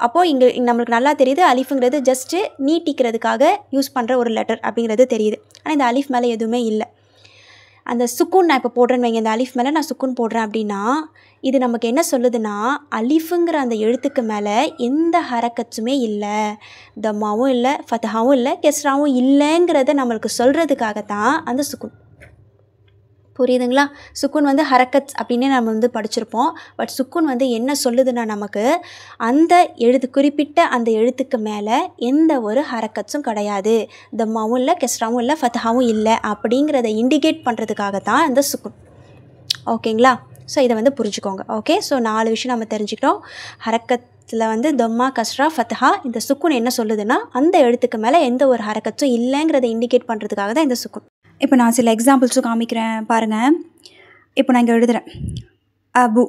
அப்போது இங்கே நம்மளுக்கு நல்லா தெரியுது, அலிஃபுங்கிறது ஜஸ்ட்டு நீட்டிக்கிறதுக்காக யூஸ் பண்ணுற ஒரு லெட்டர் அப்படிங்கிறது தெரியுது. ஆனால் இந்த அலிஃப் மேலே எதுவுமே இல்லை. அந்த சுக்குன் நான் இப்போ போடுறேன்னு வைங்க, இந்த அலிஃப் மேலே நான் சுக்குன் போடுறேன் அப்படின்னா இது நமக்கு என்ன சொல்லுதுன்னா, அலிஃபுங்கிற அந்த எழுத்துக்கு மேலே எந்த ஹரக்கட்ஸுமே இல்லை, தம்மாவும் இல்லை, ஃபத்ஹாவும் இல்லை, கெஸ்ராவும் இல்லைங்கிறத நம்மளுக்கு சொல்கிறதுக்காகத்தான் அந்த சுக்குன். புரியுதுங்களா? சுக்குன் வந்து ஹரக்கத் அப்படின்னு நம்ம வந்து படிச்சிருப்போம். பட் சுக்குன் வந்து என்ன சொல்லுதுன்னா, நமக்கு அந்த குறிப்பிட்ட அந்த எழுத்துக்கு மேலே எந்த ஒரு ஹரக்கட்ஸும் கிடையாது, தம்மாவும் இல்லை, கெஸ்ராவும் இல்லை, ஃபத்ஹாவும் இல்லை அப்படிங்கிறத இண்டிகேட் பண்ணுறதுக்காக தான் அந்த சுக்குன். ஓகேங்களா? ஸோ இதை வந்து புரிஞ்சுக்கோங்க. ஓகே. ஸோ 4 விஷயம் நம்ம தெரிஞ்சுக்கிறோம். ஹரக்கத்தில் வந்து தொம்மா கஸ்ரா ஃபத்ஹா. இந்த சுக்குன் என்ன சொல்லுதுன்னா, அந்த எழுத்துக்கு மேலே எந்த ஒரு ஹரக்கட்ஸும் இல்லைங்கிறத இண்டிகேட் பண்ணுறதுக்காக தான் இந்த சுக்குன். இப்போ நான் சில எக்ஸாம்பிள்ஸும் காமிக்கிறேன் பாருங்கள். இப்போ நான் இங்கே எழுதுகிறேன், அபு.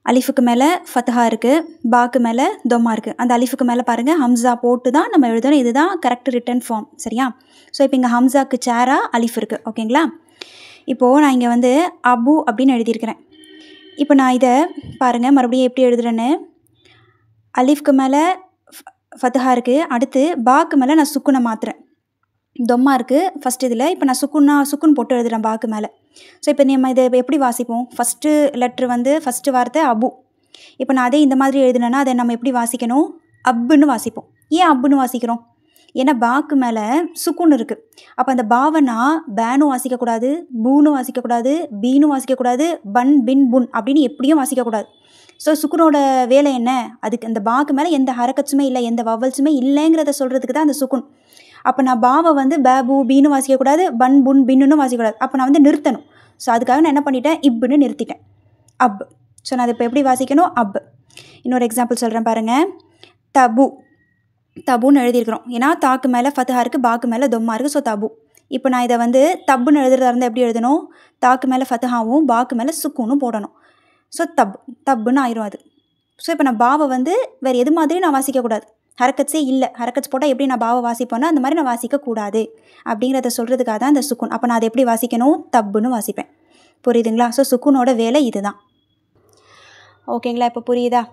அலிஃபுக்கு மேலே ஃபத்ஹா இருக்குது, பாக்கு மேலே தொம்மா இருக்குது. அந்த அலிஃபுக்கு மேலே பாருங்கள் ஹம்சா போட்டு தான் நம்ம எழுதணும். இதுதான் கரெக்ட் ரிட்டன் ஃபார்ம். சரியா? ஸோ இப்போ இங்கே ஹம்சாக்கு சேராக அலிஃப் இருக்குது. ஓகேங்களா? இப்போது நான் இங்கே வந்து அபு அப்படின்னு எழுதியிருக்கிறேன். இப்போ நான் இதை பாருங்கள் மறுபடியும் எப்படி எழுதுகிறேன்னு. அலிஃப்க்கு மேலே ஃபத்ஹா இருக்குது, அடுத்து பாக்கு மேலே நான் சுக்குனை மாற்றுறேன். தொம்மா இருக்குது ஃபஸ்ட் இதில். இப்போ நான் சுக்குன் போட்டு எழுதுகிறேன் பாக்கு மேலே. ஸோ இப்போ நம்ம இதை எப்படி வாசிப்போம்? ஃபஸ்ட்டு லெட்ரு வந்து ஃபஸ்ட்டு வார்த்தை அபு. இப்போ நான் அதே இந்த மாதிரி எழுதுனேன்னா அதை நம்ம எப்படி வாசிக்கணும்? அப்புன்னு வாசிப்போம். ஏன் அப்புன்னு வாசிக்கிறோம்? ஏன்னா பாக்கு மேலே சுக்குன் இருக்குது. அப்போ அந்த பாவனா பேனும் வாசிக்கக்கூடாது, பூனும் வாசிக்கக்கூடாது, பீனும் வாசிக்கக்கூடாது, பன் பின் புன் அப்படின்னு எப்படியும் வாசிக்கக்கூடாது. ஸோ சுக்குனோட வேலை என்ன? அதுக்கு அந்த பாக்கு மேலே எந்த ஹரக்கட்ஸுமே இல்லை, எந்த வவல்ஸுமே இல்லைங்கிறத சொல்கிறதுக்கு தான் அந்த சுக்குன். அப்போ நான் பாவை வந்து பேபு பீனு வாசிக்கக்கூடாது, பன் புன் பின்னுன்னு வாசிக்கக்கூடாது. அப்போ நான் வந்து நிறுத்தணும். ஸோ அதுக்காக நான் என்ன பண்ணிட்டேன், இப்புன்னு நிறுத்திட்டேன். அப். ஸோ நான் அதை இப்போ எப்படி வாசிக்கணும்? அப். இன்னொரு எக்ஸாம்பிள் சொல்கிறேன் பாருங்கள். தபு. தபுன்னு எழுதியிருக்கிறோம். ஏன்னா தாக்கு மேலே ஃபத்ஹா இருக்குது, பாக்கு மேலே தொம்மா இருக்குது. ஸோ தபு. இப்போ நான் இதை வந்து தப்புன்னு எழுதுறதா இருந்தால் எப்படி எழுதணும்? தாக்கு மேலே ஃபத்ஹாவும் பாக்கு மேலே சுக்குனும் போடணும். ஸோ தப்புன்னு ஆயிரும் அது. ஸோ இப்போ நான் பாவை வந்து வேறு எது மாதிரி நான் வாசிக்கக்கூடாது, ஹரக்கட்ஸே இல்லை. ஹரக்கட்ஸ் போட்டால் எப்படி நான் பாவை வாசிப்பேன்னா அந்த மாதிரி நான் வாசிக்கக்கூடாது அப்படிங்கிறத சொல்கிறதுக்காக தான் அந்த சுக்குன். அப்போ நான் அதை எப்படி வாசிக்கணும்? தப்புன்னு வாசிப்பேன். புரியுதுங்களா? ஸோ சுக்குனோட வேலை இதுதான். ஓகேங்களா? இப்போ புரியுதா?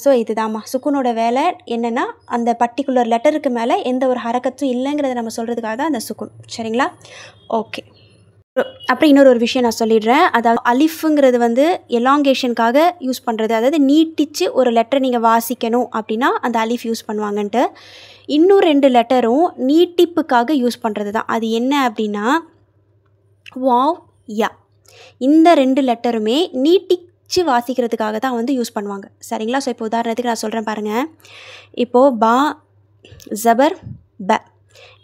ஸோ இதுதாம்மா சுக்குனோட வேலை. என்னென்னா அந்த பர்டிகுலர் லெட்டருக்கு மேலே எந்த ஒரு ஹரக்கத்தும் இல்லைங்கிறத நம்ம சொல்கிறதுக்காக தான் அந்த சுக்குன். சரிங்களா? ஓகே. அப்புறம் இன்னொரு விஷயம் நான் சொல்லிடுறேன். அதாவது அலிஃபுங்கிறது வந்து எலாங்கேஷனுக்காக யூஸ் பண்ணுறது. அதாவது நீட்டிச்சு ஒரு லெட்டர் நீங்கள் வாசிக்கணும் அப்படின்னா அந்த அலிஃப் யூஸ் பண்ணுவாங்கன்ட்டு. இன்னும் 2 லெட்டரும் நீட்டிப்புக்காக யூஸ் பண்ணுறது தான். அது என்ன அப்படின்னா வாவ் யா. இந்த 2 லெட்டருமே நீட்டிச்சு வாசிக்கிறதுக்காக தான் வந்து யூஸ் பண்ணுவாங்க. சரிங்களா? ஸோ இப்போ உதாரணத்துக்கு நான் சொல்கிறேன் பாருங்கள். இப்போது பா ஜபர் ப,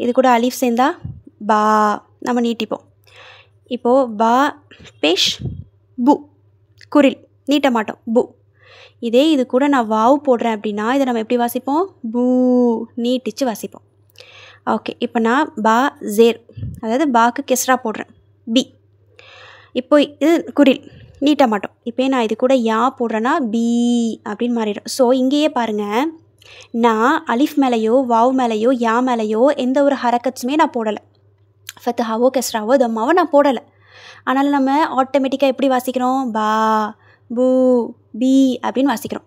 இது கூட அலிஃப் சேர்ந்தா பா நம்ம நீட்டிப்போம். இப்போது பா பெஷ் பு, குரில் நீட்ட மாட்டோம், பு. இதே இது கூட நான் வாவ் போடுறேன் அப்படின்னா இதை நம்ம எப்படி வாசிப்போம்? பூ நீட்டிச்சு வாசிப்போம். ஓகே. இப்போ நான் பா ஜேர், அதாவது பாக்கு கெஸ்ரா போடுறேன், பி. இப்போ இது குரில் நீட்ட மாட்டோம். இப்போ நான் இது கூட யா போடுறேன்னா பி அப்படின்னு மாறிடும். ஸோ இங்கேயே பாருங்கள், நான் அலிஃப் மேலேயோ வாவ் மேலேயோ யா மேலேயோ எந்த ஒரு ஹரக்கட்ஸுமே நான் போடலை. ஃபத்ஹாவோ கெஸ்ராவோ தம்மாவோ நான் போடலை. ஆனாலும் நம்ம ஆட்டோமேட்டிக்காக எப்படி வாசிக்கிறோம்? பா பூ பி அப்படின்னு வாசிக்கிறோம்.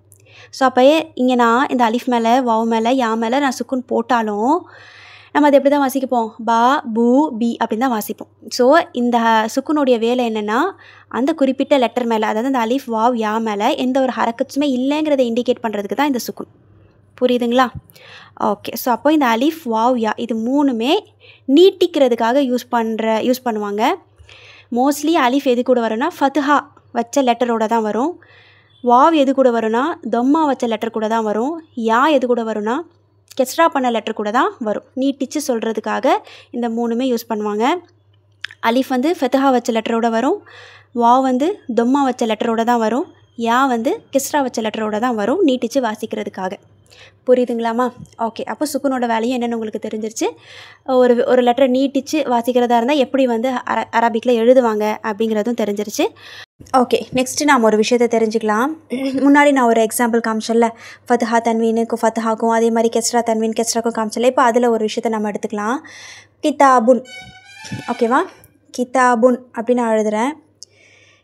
ஸோ அப்போ இங்கே நான் இந்த அலிஃப் மேலே வாவ் மேலே யா மேலே நான் சுக்குன் போட்டாலும் நம்ம அதை எப்படி தான் வாசிப்போம்? பா பூ பி அப்படின்னு தான் வாசிப்போம். ஸோ இந்த சுக்குனுடைய வேலை என்னென்னா அந்த குறிப்பிட்ட லெட்டர் மேலே, அதாவது அந்த அலிஃப் வாவ் யா மேலே எந்த ஒரு ஹரக்கட்ஸுமே இல்லைங்கிறத இண்டிகேட் பண்ணுறதுக்கு தான் இந்த சுக்குன். புரியுதுங்களா? ஓகே. ஸோ அப்போ இந்த அலிஃப் வாவ் யா இது 3மே நீட்டிக்கிறதுக்காக யூஸ் பண்ணுவாங்க. மோஸ்ட்லி அலிஃப் எது கூட வரும்னா ஃபத்ஹா வச்ச லெட்டரோட தான் வரும். வாவ் எது கூட வரும்னா தொம்மா வச்ச லெட்டர் கூட தான் வரும். யா எது கூட வரும்னா கெஸ்ரா பண்ண லெட்டர் கூட தான் வரும். நீட்டிச்சு சொல்கிறதுக்காக இந்த 3மே யூஸ் பண்ணுவாங்க. அலிஃப் வந்து ஃபத்ஹா வச்ச லெட்டரோட வரும், வாவ் வந்து தொம்மா வச்ச லெட்டரோட தான் வரும், யா வந்து கெஸ்ரா வச்ச லெட்டரோட தான் வரும் நீட்டிச்சு வாசிக்கிறதுக்காக. புரியுதுங்களாம்மா? ஓகே. அப்போ சுக்குனோட வேலையும் என்னென்னு உங்களுக்கு தெரிஞ்சிருச்சு. ஒரு லெட்டரை நீட்டிச்சு வாசிக்கிறதா இருந்தால் எப்படி வந்து அரபிக்கில் எழுதுவாங்க அப்படிங்கிறதும் தெரிஞ்சிருச்சு. ஓகே. நெக்ஸ்ட்டு நாம் ஒரு விஷயத்தை தெரிஞ்சுக்கலாம். முன்னாடி நான் ஒரு எக்ஸாம்பிள் காமிச்சல, ஃபத்ஹா தன்வீனுக்கும் ஃபத்ஹாக்கும், அதே மாதிரி கெஸ்ரா தன்வீன் கெஸ்ராக்கும் காமிச்சல. இப்போ அதில் ஒரு விஷயத்தை நம்ம எடுத்துக்கலாம். கிதாபுன். ஓகேவா? கிதாபுன் அப்படின்னு நான் எழுதுகிறேன்.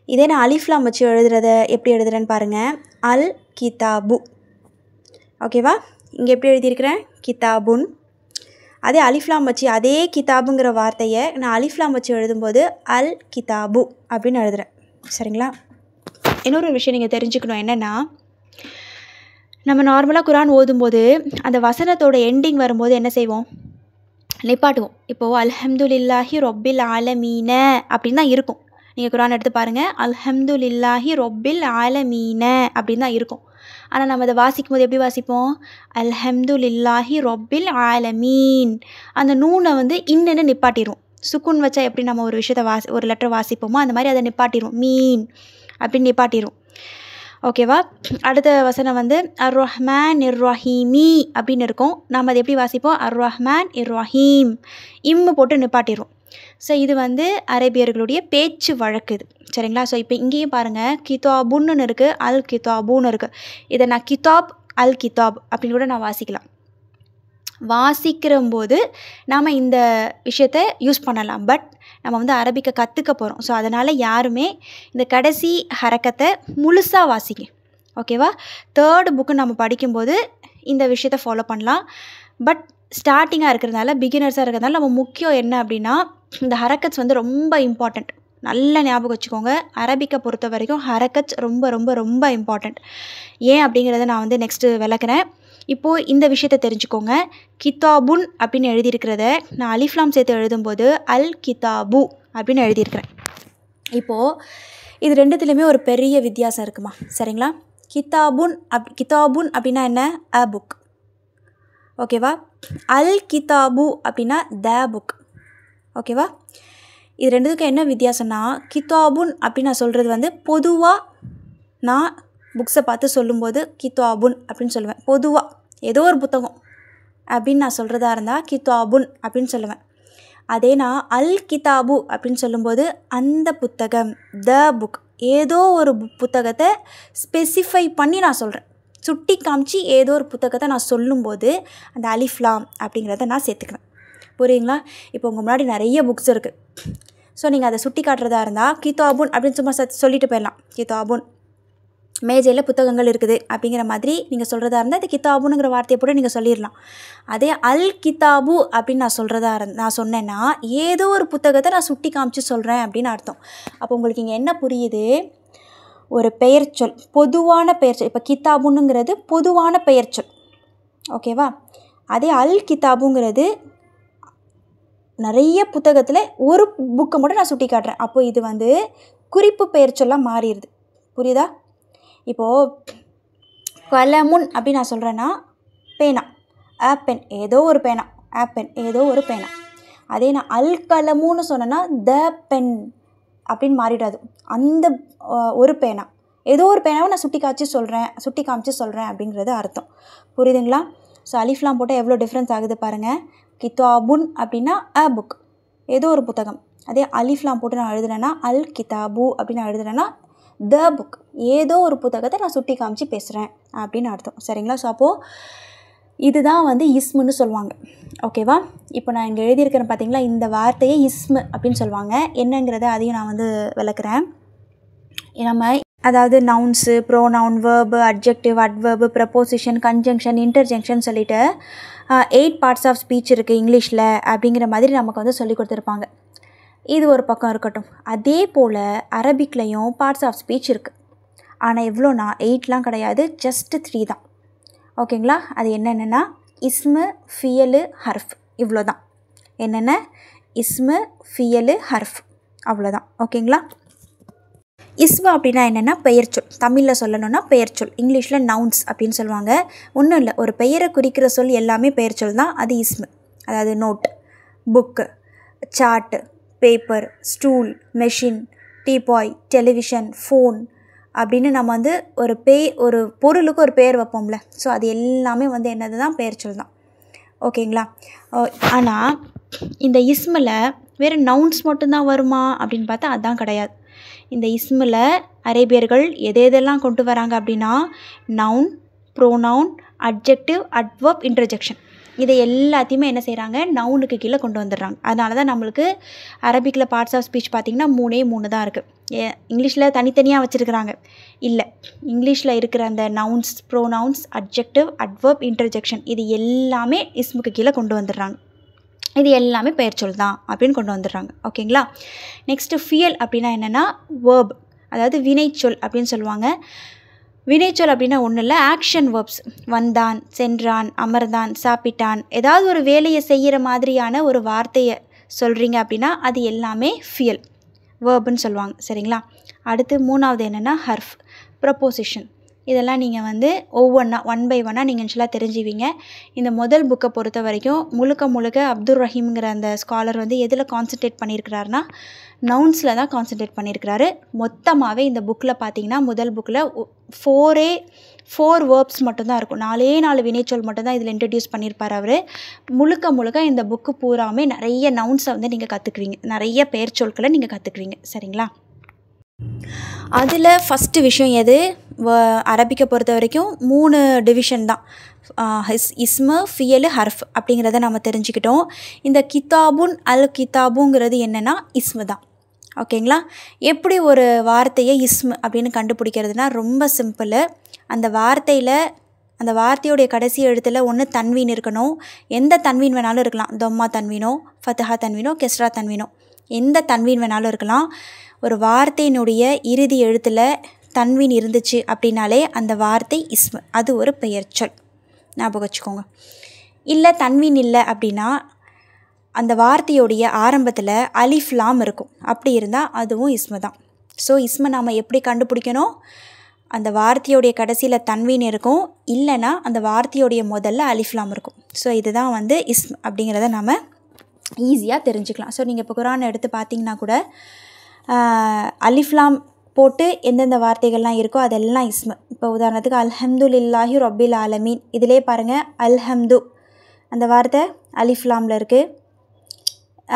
இதே நான் அலிஃப்லாம் வச்சு எழுதுறத எப்படி எழுதுறேன்னு பாருங்கள். அல் கிதாபு. ஓகேவா? இங்கே எப்படி எழுதியிருக்கிறேன்? கிதாபுன். அதே அலிஃப்லாம் வச்சு அதே கிதாபுங்கிற வார்த்தையை நான் அலிஃப்லாம் வச்சு எழுதும்போது அல் கிதாபு அப்படின்னு எழுதுகிறேன். சரிங்களா? இன்னொரு விஷயம் நீங்கள் தெரிஞ்சுக்கணும். என்னென்னா, நம்ம நார்மலாக குரான் ஓதும்போது அந்த வசனத்தோட எண்டிங் வரும்போது என்ன செய்வோம்? நிப்பாட்டுவோம். இப்போது அல்ஹம்துலில்லாஹி ரொப்பில் ஆலமீன அப்படின்னு தான் இருக்கும். நீங்கள் குரான் எடுத்து பாருங்கள், அல்ஹம்துலில்லாஹி ரொப்பில் ஆலமீன அப்படின்னு தான் இருக்கும். ஆனால் நம்ம அதை வாசிக்கும் போது எப்படி வாசிப்போம்? அல்ஹம்துலில்லாஹி ரொப்பில் ஆலமீன். அந்த நூனை வந்து இன்னென்னு நிப்பாட்டிடுவோம். சுக்குன் வச்சா எப்படி நம்ம ஒரு விஷயத்தை ஒரு லெட்டர் வாசிப்போமோ அந்த மாதிரி அதை நிப்பாட்டிடுவோம். மீன் அப்படின்னு நிப்பாட்டிடுவோம். ஓகேவா? அடுத்த வசனம் வந்து அர் ரஹ்மான் இர் ரஹீமி அப்படின்னு இருக்கும். நம்ம அதை எப்படி வாசிப்போம்? அர் ரஹ்மான் இர் ரஹீம். இம்மு போட்டு நிப்பாட்டிடுவோம். ஸோ இது வந்து அரேபியர்களுடைய பேச்சு வழக்கு இது. சரிங்களா? ஸோ இப்போ இங்கேயும் பாருங்கள், கிதாபுன்னு இருக்குது, அல் கிதாபுன்னு இருக்குது. இதை நான் கிதாப் அல் கிதாப் அப்படின்னு கூட நான் வாசிக்கலாம். வாசிக்கிறம்போது நாம் இந்த விஷயத்தை யூஸ் பண்ணலாம். பட் நம்ம வந்து அரபிக்கை கற்றுக்க போகிறோம். ஸோ அதனால் யாருமே இந்த கடைசி ஹரக்கத்தை முழுசாக வாசிங்க. ஓகேவா? 3rd புக்கு நம்ம படிக்கும்போது இந்த விஷயத்தை ஃபாலோ பண்ணலாம். பட் ஸ்டார்டிங்காக இருக்கிறதுனால, பிகினர்ஸாக இருக்கிறதுனால நம்ம முக்கியம் என்ன அப்படின்னா, இந்த ஹரக்கட்ஸ் வந்து ரொம்ப இம்பார்ட்டண்ட். நல்லா ஞாபகம் வச்சுக்கோங்க. அரபிக்கை பொறுத்த வரைக்கும் ஹரக்கட்ஸ் ரொம்ப ரொம்ப ரொம்ப இம்பார்ட்டண்ட். ஏன் அப்படிங்கிறத நான் வந்து நெக்ஸ்ட்டு விளக்குறேன். இப்போது இந்த விஷயத்தை தெரிஞ்சுக்கோங்க. கிதாபுன் அப்படின்னு எழுதியிருக்கிறத நான் அலிஃப்லாம் சேர்த்து எழுதும்போது அல் கிதாபு அப்படின்னு எழுதியிருக்கிறேன். இப்போது இது ரெண்டுத்துலேயுமே ஒரு பெரிய வித்தியாசம் இருக்குமா? சரிங்களா? கிதாபுன் அப்படின்னா என்ன? அ புக். ஓகேவா? அல் கிதாபு அப்படின்னா த புக். ஓகேவா? இது ரெண்டுத்துக்கும் என்ன வித்தியாசம்னா, கிதாபுன் அப்படின்னு நான் சொல்கிறது வந்து பொதுவாக நான் புக்ஸை பார்த்து சொல்லும்போது கிதாபுன் அப்படின்னு சொல்லுவேன். பொதுவாக ஏதோ ஒரு புத்தகம் அப்படின்னு நான் சொல்கிறதா இருந்தால் கிதாபுன் அப்படின்னு சொல்லுவேன். அதே நான் அல் கிதாபு அப்படின்னு சொல்லும்போது அந்த புத்தகம், த புக், ஏதோ ஒரு புத்தகத்தை ஸ்பெசிஃபை பண்ணி நான் சொல்கிறேன். சுட்டி காமிச்சு ஏதோ ஒரு புத்தகத்தை நான் சொல்லும்போது அந்த அலிஃப்லாம் அப்படிங்கிறத நான் சேர்த்துக்குவேன். புரியுங்களா? இப்போ உங்கள் முன்னாடி நிறைய புக்ஸ் இருக்குது. ஸோ நீங்கள் அதை சுட்டி காட்டுறதா இருந்தால் கிதாபுன் அப்படின்னு சும்மா சொல்லிட்டு போயிடலாம். கிதாபுன். மேஜையில் புத்தகங்கள் இருக்குது அப்படிங்கிற மாதிரி நீங்கள் சொல்கிறதா இருந்தால் அது கிதாபுங்கிற வார்த்தையை போட்டு நீங்கள் சொல்லிடலாம். அதே அல் கிதாபு அப்படின்னு நான் சொன்னேன்னா ஏதோ ஒரு புத்தகத்தை நான் சுட்டி காமிச்சு சொல்கிறேன் அப்படின்னு அர்த்தம். அப்போ உங்களுக்கு இங்கே என்ன புரியுது? ஒரு பெயர் சொல், பொதுவான பெயர் சொல். இப்போ கிதாபுனுங்கிறது பொதுவான பெயர் சொல், ஓகேவா? அதே அல் கிதாபுங்கிறது நிறைய புத்தகத்தில் ஒரு புக்கை மட்டும் நான் சுட்டி காட்டுறேன். அப்போது இது வந்து குறிப்பு பெயர் சொல்லாக மாறிடுது. புரியுதா? இப்போது கலமுன் அப்படின்னு நான் சொல்கிறேன்னா பேனா, ஆப்பென் ஏதோ ஒரு பேனா, ஆப்பென் ஏதோ ஒரு பேனா. அதே நான் அல் கலமுன்னு சொன்னேன்னா த பென் அப்படின்னு மாறிடாது. அந்த ஒரு பேனா, ஏதோ ஒரு பேனாவை நான் சுட்டி காமிச்சு சொல்கிறேன் அப்படிங்கிறது அர்த்தம். புரியுதுங்களா? ஸோ அலிஃப்லாம் போட்டால் எவ்வளோ டிஃப்ரென்ஸ் ஆகுது பாருங்கள். கிதாபுன் அப்படின்னா அ புக், ஏதோ ஒரு புத்தகம். அதே அலிஃப்லாம் போட்டு நான் எழுதுனேன்னா அல் கிதாபு அப்படின்னு நான் எழுதுனேன்னா த புக், ஏதோ ஒரு புத்தகத்தை நான் சுட்டி காமிச்சு பேசுகிறேன் அப்படின்னு அர்த்தம். சரிங்களா? ஸோ அப்போது இதுதான் வந்து இஸ்முன்னு சொல்லுவாங்க. ஓகேவா? இப்போ நான் இங்கே எழுதியிருக்கிறேன் பார்த்தீங்களா, இந்த வார்த்தையை இஸ்மு அப்படின்னு சொல்லுவாங்க. என்னங்கிறத அதையும் நான் வந்து விளக்குறேன். நம்ம அதாவது nouns, pronoun, verb, adjective, adverb, preposition, conjunction, interjection சொல்லிட்டு 8 பார்ட்ஸ் ஆஃப் ஸ்பீச் இருக்குது இங்கிலீஷில் அப்படிங்கிற மாதிரி நமக்கு வந்து சொல்லி கொடுத்துருப்பாங்க. இது ஒரு பக்கம் இருக்கட்டும். அதே போல் அரபிக்லேயும் பார்ட்ஸ் ஆஃப் ஸ்பீச் இருக்குது. ஆனால் எவ்வளோனா 8லாம் கிடையாது, ஜஸ்ட் 3 தான். ஓகேங்களா? அது என்னென்னா இஸ்மு, ஃபியலு, ஹர்ஃப், இவ்வளோ தான். என்னென்ன? இஸ்மு, ஃபியலு, ஹர்ஃப், அவ்வளோதான். ஓகேங்களா? இஸ்மு அப்படின்னா என்னென்னா பெயர்ச்சொல். தமிழில் சொல்லணும்னா பெயர்ச்சொல், இங்கிலீஷில் நவுன்ஸ் அப்படின்னு சொல்லுவாங்க. ஒன்றும் இல்லை, ஒரு பெயரை குறிக்கிற சொல் எல்லாமே பெயர்ச்சொல் தான். அது இஸ்மு. அதாவது note, book, chart, paper, stool, machine, teapoy, television, phone அப்படின்னு நம்ம வந்து ஒரு பொருளுக்கு ஒரு பெயர் வைப்போம்ல. ஸோ அது எல்லாமே வந்து என்னது தான்? பெயர்ச்சொல் தான். ஓகேங்களா? ஆனால் இந்த இஸ்மில் வேறு நவுன்ஸ் மட்டும்தான் வருமா அப்படின்னு பார்த்தா அதுதான் கிடையாது. இந்த இஸ்மில் அரேபியர்கள் எதெல்லாம் கொண்டு வராங்க அப்படின்னா noun, pronoun, adjective, adverb, interjection, இதை எல்லாத்தையுமே என்ன செய்கிறாங்க? நவுனுக்கு கீழே கொண்டு வந்துடுறாங்க. அதனால தான் நம்மளுக்கு அரபிக்கில் பார்ட்ஸ் ஆஃப் ஸ்பீச் பார்த்திங்கன்னா 3 தான் இருக்குது. இங்கிலீஷில் தனித்தனியாக வச்சுருக்கிறாங்க. இல்லை, இங்கிலீஷில் இருக்கிற அந்த nouns, pronouns, adjective, adverb, interjection இது எல்லாமே இஸ்முக்கு கீழே கொண்டு வந்துடுறாங்க. இது எல்லாமே பெயர்ச்சொல் தான் அப்படின்னு கொண்டு வந்துடுறாங்க. ஓகேங்களா? நெக்ஸ்ட்டு ஃபியல் அப்படின்னா என்னென்னா வேர்ப், அதாவது வினைச்சொல் அப்படின்னு சொல்லுவாங்க. வினைச்சொல் அப்படின்னா ஒன்றும் இல்லை, ஆக்ஷன் வேர்ப்ஸ். வந்தான், சென்றான், அமர்ந்தான், சாப்பிட்டான், ஏதாவது ஒரு வேலையை செய்கிற மாதிரியான ஒரு வார்த்தையை சொல்கிறீங்க அப்படின்னா அது எல்லாமே ஃபியல், வேர்புன்னு சொல்லுவாங்க. சரிங்களா? அடுத்து 3வது என்னென்னா ஹர்ஃப், ப்ரப்போசிஷன். இதெல்லாம் நீங்கள் வந்து ஒவ்வொன்றா 1 by 1 நீங்கள் இன்ஷால்லாஹ் தெரிஞ்சுவீங்க. இந்த முதல் புக்கை பொறுத்த வரைக்கும் முழுக்க அப்துல் ரஹீம்ங்கிற அந்த ஸ்காலர் வந்து எதில் கான்சன்ட்ரேட் பண்ணியிருக்கிறாருன்னா நவுன்ஸில் தான் கான்சன்ட்ரேட் பண்ணியிருக்கிறாரு. மொத்தமாகவே இந்த புக்கில் பார்த்தீங்கன்னா முதல் புக்கில் 4 வேர்ப்ஸ் மட்டும்தான் இருக்கும். 4 வினைச்சொல் மட்டும்தான் இதில் இன்ட்ரடியூஸ் பண்ணியிருப்பார் அவர். முழுக்க இந்த புக்கு பூராமே நிறைய நவுன்ஸை வந்து நீங்கள் கற்றுக்குவீங்க, நிறைய பெயர் சொற்களை நீங்கள் கற்றுக்குவீங்க. சரிங்களா? அதில் ஃபஸ்ட்டு விஷயம் எது? அரபிக்கை பொறுத்த வரைக்கும் 3 டிவிஷன் தான். இஸ்மு, ஃபியலு, ஹர்ஃப் அப்படிங்கிறத நம்ம தெரிஞ்சுக்கிட்டோம். இந்த கிதாபுன், அல் கிதாபுங்கிறது என்னென்னா இஸ்மு தான். ஓகேங்களா? எப்படி ஒரு வார்த்தையை இஸ்மு அப்படின்னு கண்டுபிடிக்கிறதுனா ரொம்ப சிம்பிளு. அந்த வார்த்தையோடைய கடைசி எழுத்தில் ஒன்று தன்வீன் இருக்கணும். எந்த தன்வீன் வேணாலும் இருக்கலாம். தொம்மா தன்வீனோ, ஃபத்ஹா தன்வீனோ, கெஸ்ரா தன்வீனோ, எந்த தன்வீன் வேணாலும் இருக்கலாம். ஒரு வார்த்தையினுடைய இறுதி எழுத்தில் தன்வீன் இருந்துச்சு அப்படின்னாலே அந்த வார்த்தை இஸ்மு, அது ஒரு பெயர் சொல். ஞாபகம் வச்சுக்கோங்க. இல்லை தன்வீன் இல்லை அப்படின்னா அந்த வார்த்தையோடைய ஆரம்பத்தில் அலிஃப் லாம் இருக்கும். அப்படி இருந்தால் அதுவும் இஸ்மு தான். ஸோ இஸ்மை நாம் எப்படி கண்டுபிடிக்கணும்? அந்த வார்த்தையோடைய கடைசியில் தன்வீன் இருக்கும், இல்லைன்னா அந்த வார்த்தையோடைய முதல்ல அலிஃப் லாம் இருக்கும். ஸோ இதுதான் வந்து இஸ்ம் அப்படிங்கிறத நாம் ஈஸியாக தெரிஞ்சுக்கலாம். ஸோ நீங்கள் இப்போ குர்ஆன் எடுத்து பார்த்தீங்கன்னா கூட அலிஃப்லாம் போட்டு எந்தெந்த வார்த்தைகள்லாம் இருக்கோ அதெல்லாம் இஸ்மு. இப்போ உதாரணத்துக்கு அல்ஹம்துலில்லாஹி ரப்பில் ஆலமீன், இதிலே பாருங்கள் அல்ஹம்து அந்த வார்த்தை அலிஃப்லாமில் இருக்குது.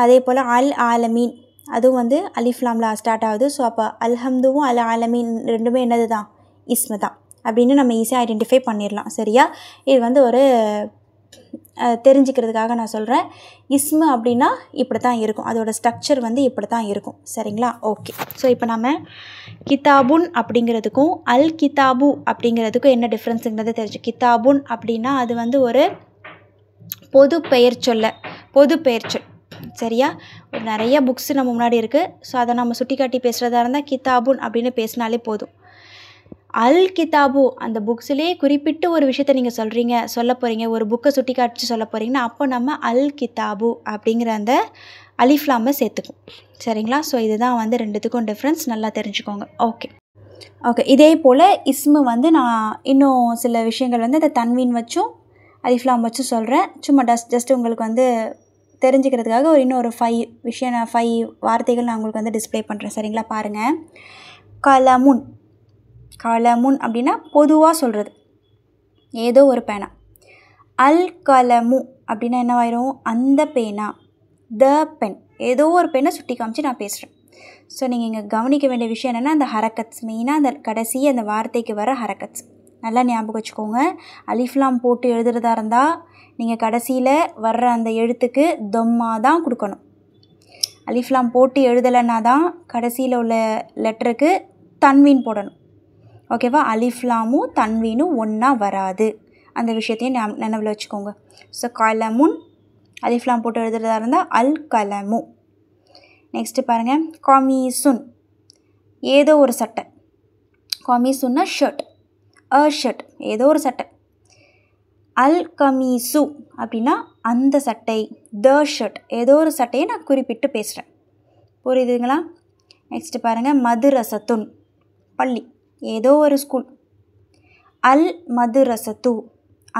அதே போல் அல் ஆலமீன் அதுவும் வந்து அலிஃப்லாமில் ஸ்டார்ட் ஆகுது. ஸோ அப்போ அல்ஹம்துவும் அல் ஆலமீன் ரெண்டுமே என்னது தான்? இஸ்மு தான் அப்படின்னு நம்ம ஈஸியாக ஐடென்டிஃபை பண்ணிடலாம். சரியா? இது வந்து ஒரு தெரிஞ்சுக்கிறதுக்காக நான் சொல்கிறேன். இஸ்மு அப்படின்னா இப்படி தான் இருக்கும், அதோட ஸ்ட்ரக்சர் வந்து இப்படி தான் இருக்கும். சரிங்களா? ஓகே. ஸோ இப்போ நம்ம கிதாபுன் அப்படிங்கிறதுக்கும் அல் கிதாபு அப்படிங்கிறதுக்கும் என்ன டிஃப்ரென்ஸுங்கிறத தெரிஞ்சு. கிதாபுன் அப்படின்னா அது வந்து ஒரு பொது பெயர் சொல். சரியா? ஒரு நிறைய புக்ஸ் நம்ம முன்னாடி இருக்குது. ஸோ அதை நம்ம சுட்டி காட்டி பேசுகிறதா இருந்தால் கிதாபுன் அப்படின்னு பேசினாலே போதும். அல் கிதாபு அந்த புக்ஸ்லேயே குறிப்பிட்டு ஒரு விஷயத்த நீங்கள் சொல்ல போகிறீங்க, ஒரு புக்கை சுட்டி காட்டி சொல்ல போகிறீங்கன்னா அப்போ நம்ம அல் கிதாபு அப்படிங்கிற அந்த அலிஃப்லாமை சேர்த்துக்கும். சரிங்களா? ஸோ இதுதான் வந்து ரெண்டுத்துக்கும் டிஃப்ரென்ஸ், நல்லா தெரிஞ்சுக்கோங்க. ஓகே. இதே போல் இஸ்மு வந்து நான் இன்னும் சில விஷயங்கள் வந்து அந்த தன்வீன் வச்சும் அலிஃப்லாம் வச்சும் சொல்கிறேன். சும்மா ஜஸ்ட் உங்களுக்கு வந்து தெரிஞ்சுக்கிறதுக்காக இன்னொரு 5 வார்த்தைகள் நான் உங்களுக்கு வந்து டிஸ்ப்ளே பண்ணுறேன். சரிங்களா? பாருங்கள். கலமுன் அப்படின்னா பொதுவாக சொல்கிறது, ஏதோ ஒரு பேனா. அல் கலமு அப்படின்னா என்னவாயிரும்? அந்த பேனா, த பென், ஏதோ ஒரு பெண்ணை சுட்டி காமிச்சு நான் பேசுகிறேன். ஸோ நீங்கள் இங்கே கவனிக்க வேண்டிய விஷயம் என்னென்னா அந்த ஹரக்கட்ஸ், மெயினாக அந்த கடைசி அந்த வார்த்தைக்கு வர ஹரக்கட்ஸ் நல்லா ஞாபகம் வச்சுக்கோங்க. அலிஃப்லாம் போட்டு எழுதுறதா இருந்தால் நீங்கள் கடைசியில் வர்ற அந்த எழுத்துக்கு தொம்மா தான் கொடுக்கணும். அலிஃப்லாம் போட்டு எழுதலைன்னா தான் கடைசியில் உள்ள லெட்டருக்கு தன்வீன் போடணும். ஓகேவா? அலிஃப்லாமும் தன்வீனும் ஒன்றா வராது, அந்த விஷயத்தையும் நினைவில் வச்சுக்கோங்க. ஸோ கலமுன் அலிஃப்லாம் போட்டு எழுதுறதா இருந்தால் அல் கலமு. நெக்ஸ்ட்டு பாருங்கள். கமீசுன் ஏதோ ஒரு சட்டை. கமீசுன்னா ஷர்ட், ஷர்ட், ஏதோ ஒரு சட்டை. அல் கமீசு அப்படின்னா அந்த சட்டை, த ஷர்ட், ஏதோ ஒரு சட்டையை நான் குறிப்பிட்டு பேசுகிறேன். புரியுதுங்களா? நெக்ஸ்ட்டு பாருங்கள். மதுரசத்துன் பள்ளி, ஏதோ ஒரு ஸ்கூல். அல் மதுரசத்து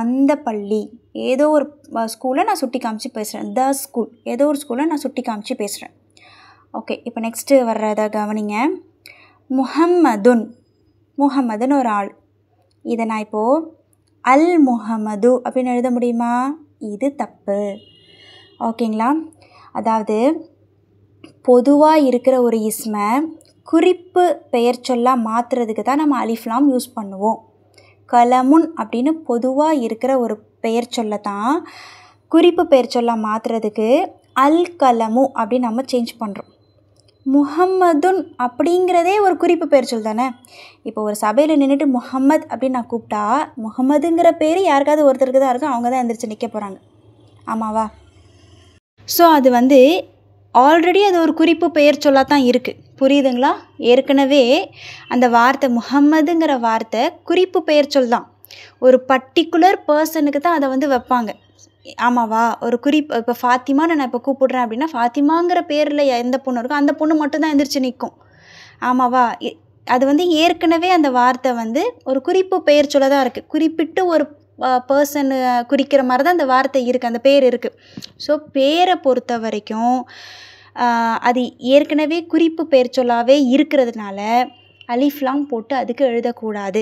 அந்த பள்ளி, ஏதோ ஒரு ஸ்கூலை நான் சுட்டி காமிச்சு பேசுகிறேன். த ஸ்கூல், ஏதோ ஒரு ஸ்கூலை நான் சுட்டி காமிச்சு பேசுகிறேன். ஓகே. இப்போ நெக்ஸ்ட்டு வர்றதை கவனிங்க. முஹம்மதுன்னு ஒரு ஆள். இதை நான் இப்போது அல் முஹம்மது அப்படின்னு எழுத முடியுமா? இது தப்பு. ஓகேங்களா? அதாவது பொதுவாக இருக்கிற ஒரு இஸ்மை குறிப்பு பெயர் சொல்லாக மாற்றுறதுக்கு தான் நம்ம அலிஃப்லாம் யூஸ் பண்ணுவோம். கலமுன் அப்படின்னு பொதுவாக இருக்கிற ஒரு பெயர் சொல்ல தான் குறிப்பு பெயர் சொல்லாக மாற்றுறதுக்கு அல் கலமு அப்படின்னு நம்ம சேஞ்ச் பண்ணுறோம். முஹம்மதுன் அப்படிங்கிறதே ஒரு குறிப்பு பெயர் சொல் தானே. இப்போ ஒரு சபையில் நின்றுட்டு முஹம்மத் அப்படின்னு நான் கூப்பிட்டா முஹம்மதுங்கிற பேர் யாருக்காவது ஒருத்தருக்கு தான் இருக்கும், அவங்க தான் எந்திரிச்சு நிற்க போகிறாங்க. ஆமாவா? ஸோ அது வந்து ஆல்ரெடி அது ஒரு குறிப்பு பெயர் சொல்லாக தான் இருக்குது. புரியுதுங்களா? ஏற்கனவே அந்த வார்த்தை முஹம்மதுங்கிற வார்த்தை குறிப்பு பெயர் சொல் தான், ஒரு பர்டிகுலர் பர்சனுக்கு தான் அதை வந்து வைப்பாங்க. ஆமாவா? ஒரு இப்போ ஃபாத்திமான்னு நான் இப்போ கூப்பிடுறேன் அப்படின்னா ஃபாத்திமாங்கிற பேரில் எந்த பொண்ணு இருக்கோ அந்த பொண்ணு மட்டும்தான் எந்திரிச்சு நிற்கும். ஆமாவா? அது வந்து ஏற்கனவே அந்த வார்த்தை வந்து ஒரு குறிப்பு பெயர் சொல்ல தான் இருக்குது, குறிப்பிட்டு ஒரு பர்சனு குறிக்கிற மாதிரி தான் அந்த வார்த்தை இருக்குது, அந்த பேர் இருக்குது. ஸோ பேரை பொறுத்த வரைக்கும் அது ஏற்கனவே குறிப்பு பெயர் சொல்லாவே இருக்கிறதுனால அலிஃப்லாம் போட்டு அதுக்கு எழுதக்கூடாது.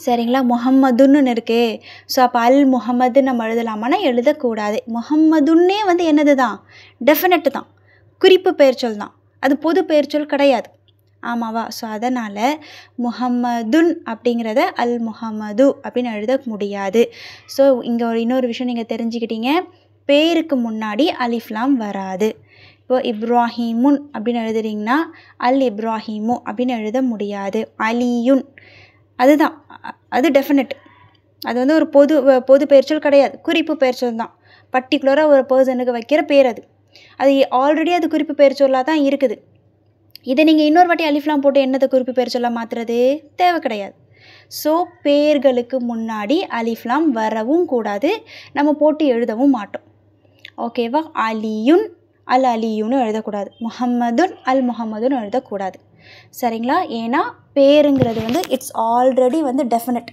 சரிங்களா? முஹம்மதுன்னு இருக்கே, ஸோ அப்போ அல் முஹம்மது நம்ம எழுதலாமான்னா எழுதக்கூடாது. முஹம்மதுன்னே வந்து என்னது தான்? டெஃபினட்டு தான், குறிப்பு பெயர் சொல் தான், அது பொது பெயர் சொல் கிடையாது. ஆமாவா? ஸோ அதனால் முஹம்மதுன் அப்படிங்கிறத அல் முஹம்மது அப்படின்னு எழுத முடியாது. ஸோ இங்கே இன்னொரு விஷயம் நீங்கள் தெரிஞ்சுக்கிட்டீங்க, பேருக்கு முன்னாடி அலிஃப்லாம் வராது. இப்போ இப்ராஹிமுன் அப்படின்னு எழுதுறீங்கன்னா அல் இப்ராஹிமு அப்படின்னு எழுத முடியாது. அலியுன் அதுதான், அது டெஃபினட், அது வந்து ஒரு பொது பெயர்ச்சொல் கிடையாது, குறிப்பு பெயர்ச்சொல் தான். பர்டிகுலராக ஒரு பர்சனுக்கு வைக்கிற பேர் அது ஆல்ரெடி அது குறிப்பு பெயர்ச்சொல்லாக தான் இருக்குது. இதை நீங்கள் இன்னொரு வாட்டி அலிஃப்லாம் போட்டு என்னதை குறிப்பு பெயர்ச்சொல்லாக மாற்றுறது தேவை கிடையாது. ஸோ பேர்களுக்கு முன்னாடி அலிஃப்லாம் வரவும் கூடாது, நம்ம போட்டு எழுதவும் மாட்டோம். ஓகேவா? அலியுன் அல் அலியுன்னு எழுதக்கூடாது, முஹம்மதுன் அல் முஹம்மதுன்னு எழுதக்கூடாது. சரிங்களா? ஏன்னா பேருங்கிறது வந்து இட்ஸ் ஆல்ரெடி வந்து டெஃபினட்,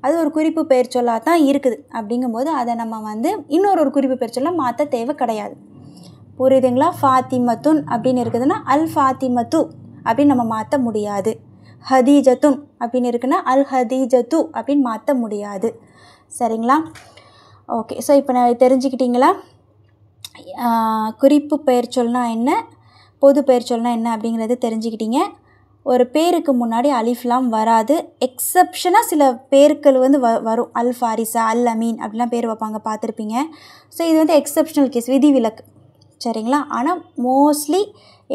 அது ஒரு குறிப்பு பெயர் சொல்லாக தான் இருக்குது. அப்படிங்கும்போது அதை நம்ம வந்து இன்னொரு குறிப்பு பெயர் சொல்லாக மாற்ற தேவை கிடையாது. புரியுதுங்களா? ஃபாத்திமத்துன் அப்படின்னு இருக்குதுன்னா அல் ஃபாத்திமத்து அப்படின்னு நம்ம மாற்ற முடியாது. ஹதீஜத்துன் அப்படின்னு இருக்குன்னா அல் ஹதீஜத்து அப்படின்னு மாற்ற முடியாது. சரிங்களா? ஓகே. ஸோ இப்போ நான் தெரிஞ்சுக்கிட்டீங்களா குறிப்பு பெயர் சொல்னா என்ன, பொது பெயர் சொல்னா என்ன அப்படிங்கிறது தெரிஞ்சுக்கிட்டீங்க. ஒரு பேருக்கு முன்னாடி அலிஃப்லாம் வராது. எக்ஸப்ஷனாக சில பேர்கள் வந்து வரும். அல் ஃபாரிஸா, அல் அமீன் அப்படிலாம் பேர் வைப்பாங்க, பார்த்துருப்பீங்க. ஸோ இது வந்து எக்ஸப்ஷனல் கேஸ், விதிவிலக்கு. சரிங்களா? ஆனால் மோஸ்ட்லி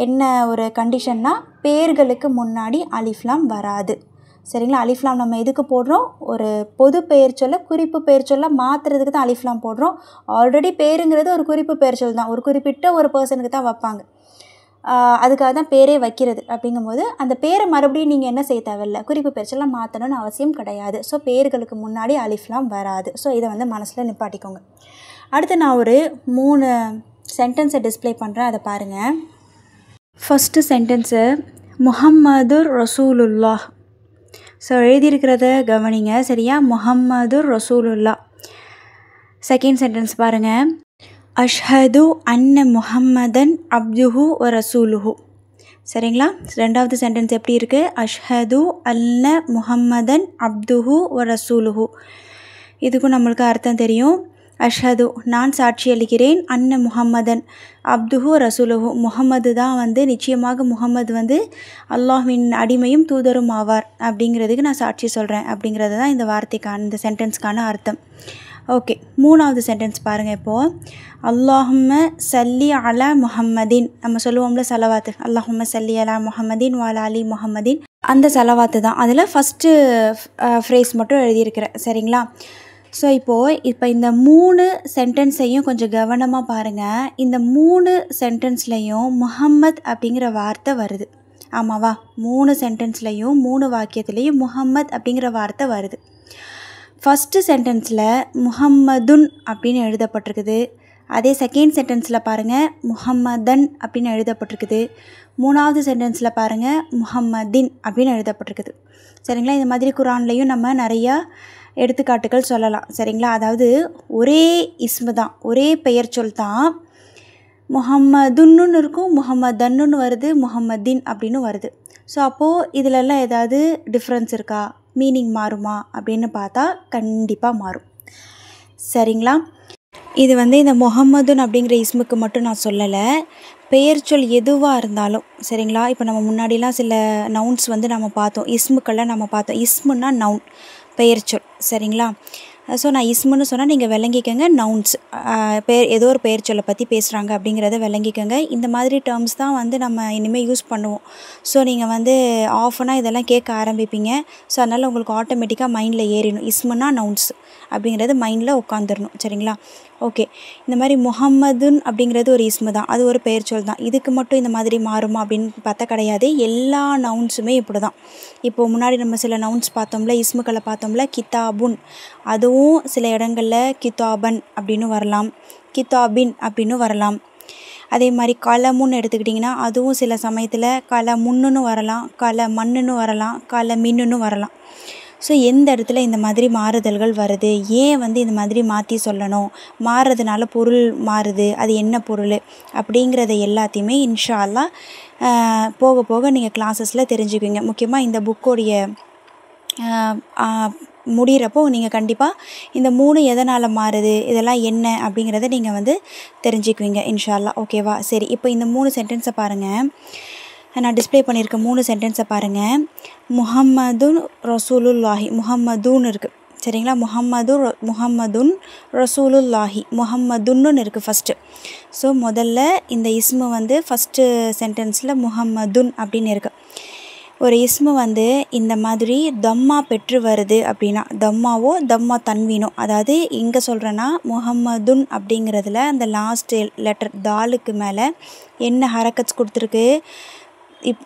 என்ன ஒரு கண்டிஷன்னா பேர்களுக்கு முன்னாடி அலிஃப்லாம் வராது. சரிங்களா? அலிஃப்லாம் நம்ம எதுக்கு போடுறோம்? ஒரு பொது பெயர் சொல்ல குறிப்பு பெயர் சொல்ல மாற்றுறதுக்கு தான் அலிஃப்லாம் போடுறோம். ஆல்ரெடி பேருங்கிறது ஒரு குறிப்பு பெயர் சொல் தான், ஒரு குறிப்பிட்ட ஒரு பர்சனுக்கு தான் வைப்பாங்க. அதுக்காக தான் பேரே வைக்கிறது. அப்படிங்கும்போது அந்த பேரை மறுபடியும் நீங்கள் என்ன செய்ய தேவையில்லை, குறிப்பு பெயர் சொல்ல மாற்றணும்னு அவசியம் கிடையாது. ஸோ பேர்களுக்கு முன்னாடி அலிஃப்லாம் வராது. ஸோ இதை வந்து மனசில் நிப்பாட்டிக்கோங்க. அடுத்து நான் ஒரு 3 சென்டென்ஸை டிஸ்பிளே பண்ணுறேன், அதை பாருங்கள். ஃபஸ்ட்டு சென்டென்ஸு முஹம்மதுர் ரசூலுல்லாஹ். ஸோ எழுதியிருக்கிறத கவனிங்க, சரியா? முஹம்மதுர் ரசூலுல்லாஹ். செகண்ட் சென்டென்ஸ் பாருங்கள். அஷ்ஹது அன்ன முஹம்மதன் அப்துஹு வ ரசூலுஹு. சரிங்களா? ரெண்டாவது சென்டென்ஸ் எப்படி இருக்குது? அஷ்ஹது அன்ன முஹம்மதன் அப்துஹு வ ரசூலுஹு. இதுக்கும் நம்மளுக்கு அர்த்தம் தெரியும். அஷ்ஹது நான் சாட்சி அளிக்கிறேன், அன்ன முஹம்மதன் அப்துஹு ரசூலுஹு முஹம்மது தான் வந்து நிச்சயமாக முஹம்மது வந்து அல்லாஹ்வின் அடிமையும் தூதரும் ஆவார் அப்படிங்கிறதுக்கு நான் சாட்சி சொல்கிறேன் அப்படிங்கிறது தான் இந்த வார்த்தைக்கான இந்த சென்டென்ஸ்க்கான அர்த்தம். ஓகே, மூணாவது சென்டென்ஸ் பாருங்கள். இப்போது அல்லாஹும்ம சல்லி அலா முஹம்மதின், நம்ம சொல்லுவோம்ல சலவாத்து, அல்லாஹும்ம சல்லி அலா முஹம்மதின் வாலா அலி முஹம்மதின், அந்த சலவாத்து தான். அதில் ஃபஸ்ட்டு ஃப்ரேஸ் மட்டும் எழுதியிருக்கிறேன். சரிங்களா? ஸோ இப்போ இந்த 3 சென்டென்ஸையும் கொஞ்சம் கவனமாக பாருங்கள். இந்த 3 சென்டென்ஸ்லையும் முஹம்மத் அப்படிங்கிற வார்த்தை வருது. ஆமாவா? 3 சென்டென்ஸ்லையும் 3 வாக்கியத்துலேயும் முஹம்மத் அப்படிங்கிற வார்த்தை வருது. ஃபஸ்ட்டு சென்டென்ஸில் முஹம்மதுன் அப்படின்னு எழுதப்பட்டிருக்குது. அதே செகண்ட் சென்டென்ஸில் பாருங்கள் முஹம்மதன் அப்படின்னு எழுதப்பட்டிருக்குது. மூணாவது சென்டென்ஸில் பாருங்கள் முஹம்மதின் அப்படின்னு எழுதப்பட்டிருக்குது. சரிங்களா? இந்த மாதிரி குரான்லேயும் நம்ம நிறையா எடுத்துக்காட்டுகள் சொல்லலாம். சரிங்களா? அதாவது ஒரே இஸ்மு தான், ஒரே பெயர் சொல் தான். முஹம்மதுன்னு இருக்கும், முஹம்மதன்னு வருது, முஹம்மதின் அப்படின்னு வருது. ஸோ அப்போது இதிலெல்லாம் ஏதாவது டிஃப்ரென்ஸ் இருக்கா, மீனிங் மாறுமா அப்படின்னு பார்த்தா கண்டிப்பாக மாறும். சரிங்களா? இது வந்து இந்த முஹம்மதுன் அப்படிங்கிற இஸ்முக்கு மட்டும் நான் சொல்லலை, பெயர் சொல் எதுவாக இருந்தாலும். சரிங்களா? இப்போ நம்ம முன்னாடிலாம் சில நவுன்ஸ் வந்து நம்ம பார்த்தோம், இஸ்முக்கெல்லாம் நம்ம பார்த்தோம். இஸ்முன்னா நவுன், பெயர் சொல். சரிங்களா? ஸோ நான் இஸ்முன்னு சொன்னால் நீங்கள் விளங்கிக்கங்க, நவுன்ஸ் ஏதோ ஒரு பெயர் சொல்லை பற்றி பேசுகிறாங்க அப்படிங்கிறத விளங்கிக்கங்க. இந்த மாதிரி டேர்ம்ஸ் தான் வந்து நம்ம இனிமேல் யூஸ் பண்ணுவோம். ஸோ நீங்கள் வந்து ஆஃபனாக இதெல்லாம் கேட்க ஆரம்பிப்பீங்க. ஸோ அதனால் உங்களுக்கு ஆட்டோமேட்டிக்காக மைண்டில் ஏறிடும், இஸ்முன்னா நவுன்ஸ் அப்படிங்கிறது மைண்டில் உட்காந்துடணும். சரிங்களா? ஓகே, இந்த மாதிரி முஹம்மதுன் அப்படிங்கிறது ஒரு இஸ்மு தான், அது ஒரு பெயர் சொல் தான். இதுக்கு மட்டும் இந்த மாதிரி மாறுமா அப்படின்னு பார்த்தா கிடையாது. எல்லா நவுன்ஸுமே இப்படி தான். இப்போது முன்னாடி நம்ம சில நவுன்ஸ் பார்த்தோம்ல, இஸ்முக்களை பார்த்தோம்ல, கிதாபுன், அதுவும் சில இடங்களில் கிதாபன் அப்படின்னு வரலாம், கிதாபின் அப்படின்னு வரலாம். அதே மாதிரி கலமுன்னு எடுத்துக்கிட்டிங்கன்னா அதுவும் சில சமயத்தில் கலமுன்னு வரலாம், கலமண்ணுன்னு வரலாம், கலமின்னு வரலாம். ஸோ எந்த இடத்துல இந்த மாதிரி மாறுதல்கள் வருது, ஏன் வந்து இந்த மாதிரி மாற்றி சொல்லணும், மாறுறதுனால பொருள் மாறுது, அது என்ன பொருள் அப்படிங்கிறத எல்லாத்தையுமே இன்ஷா அல்லாஹ் போக போக நீங்கள் கிளாஸஸில் தெரிஞ்சுக்குவீங்க. முக்கியமாக இந்த புக்கோடைய முடிகிறப்போ நீங்கள் கண்டிப்பாக இந்த 3 எதனால் மாறுது, இதெல்லாம் என்ன அப்படிங்கிறத நீங்கள் வந்து தெரிஞ்சுக்குவீங்க இன்ஷா அல்லாஹ். ஓகேவா? சரி, இப்போ இந்த 3 சென்டென்ஸை பாருங்கள். நான் டிஸ்பிளே பண்ணியிருக்க 3 சென்டென்ஸை பாருங்கள். முஹம்மதுன் ரசூலுல்லாஹி, முஹம்மதுன்னு இருக்குது. சரிங்களா? முஹம்மதுன் ரசூலுல்லாஹி, முஹம்மதுன்னு இருக்குது ஃபஸ்ட்டு. ஸோ முதல்ல இந்த இஸ்மு வந்து ஃபஸ்ட்டு சென்டென்ஸில் முஹம்மதுன் அப்படின்னு இருக்குது. ஒரு இஸ்மு வந்து இந்த மாதிரி தம்மா பெற்று வருது அப்படின்னா, தம்மாவோ தம்மா தன்வீனோ, அதாவது இங்கே சொல்கிறேன்னா முஹம்மதுன் அப்படிங்கிறதுல அந்த லாஸ்ட் லெட்டர் தாலுக்கு மேலே என்ன ஹரக்கத்ஸ் கொடுத்துருக்கு,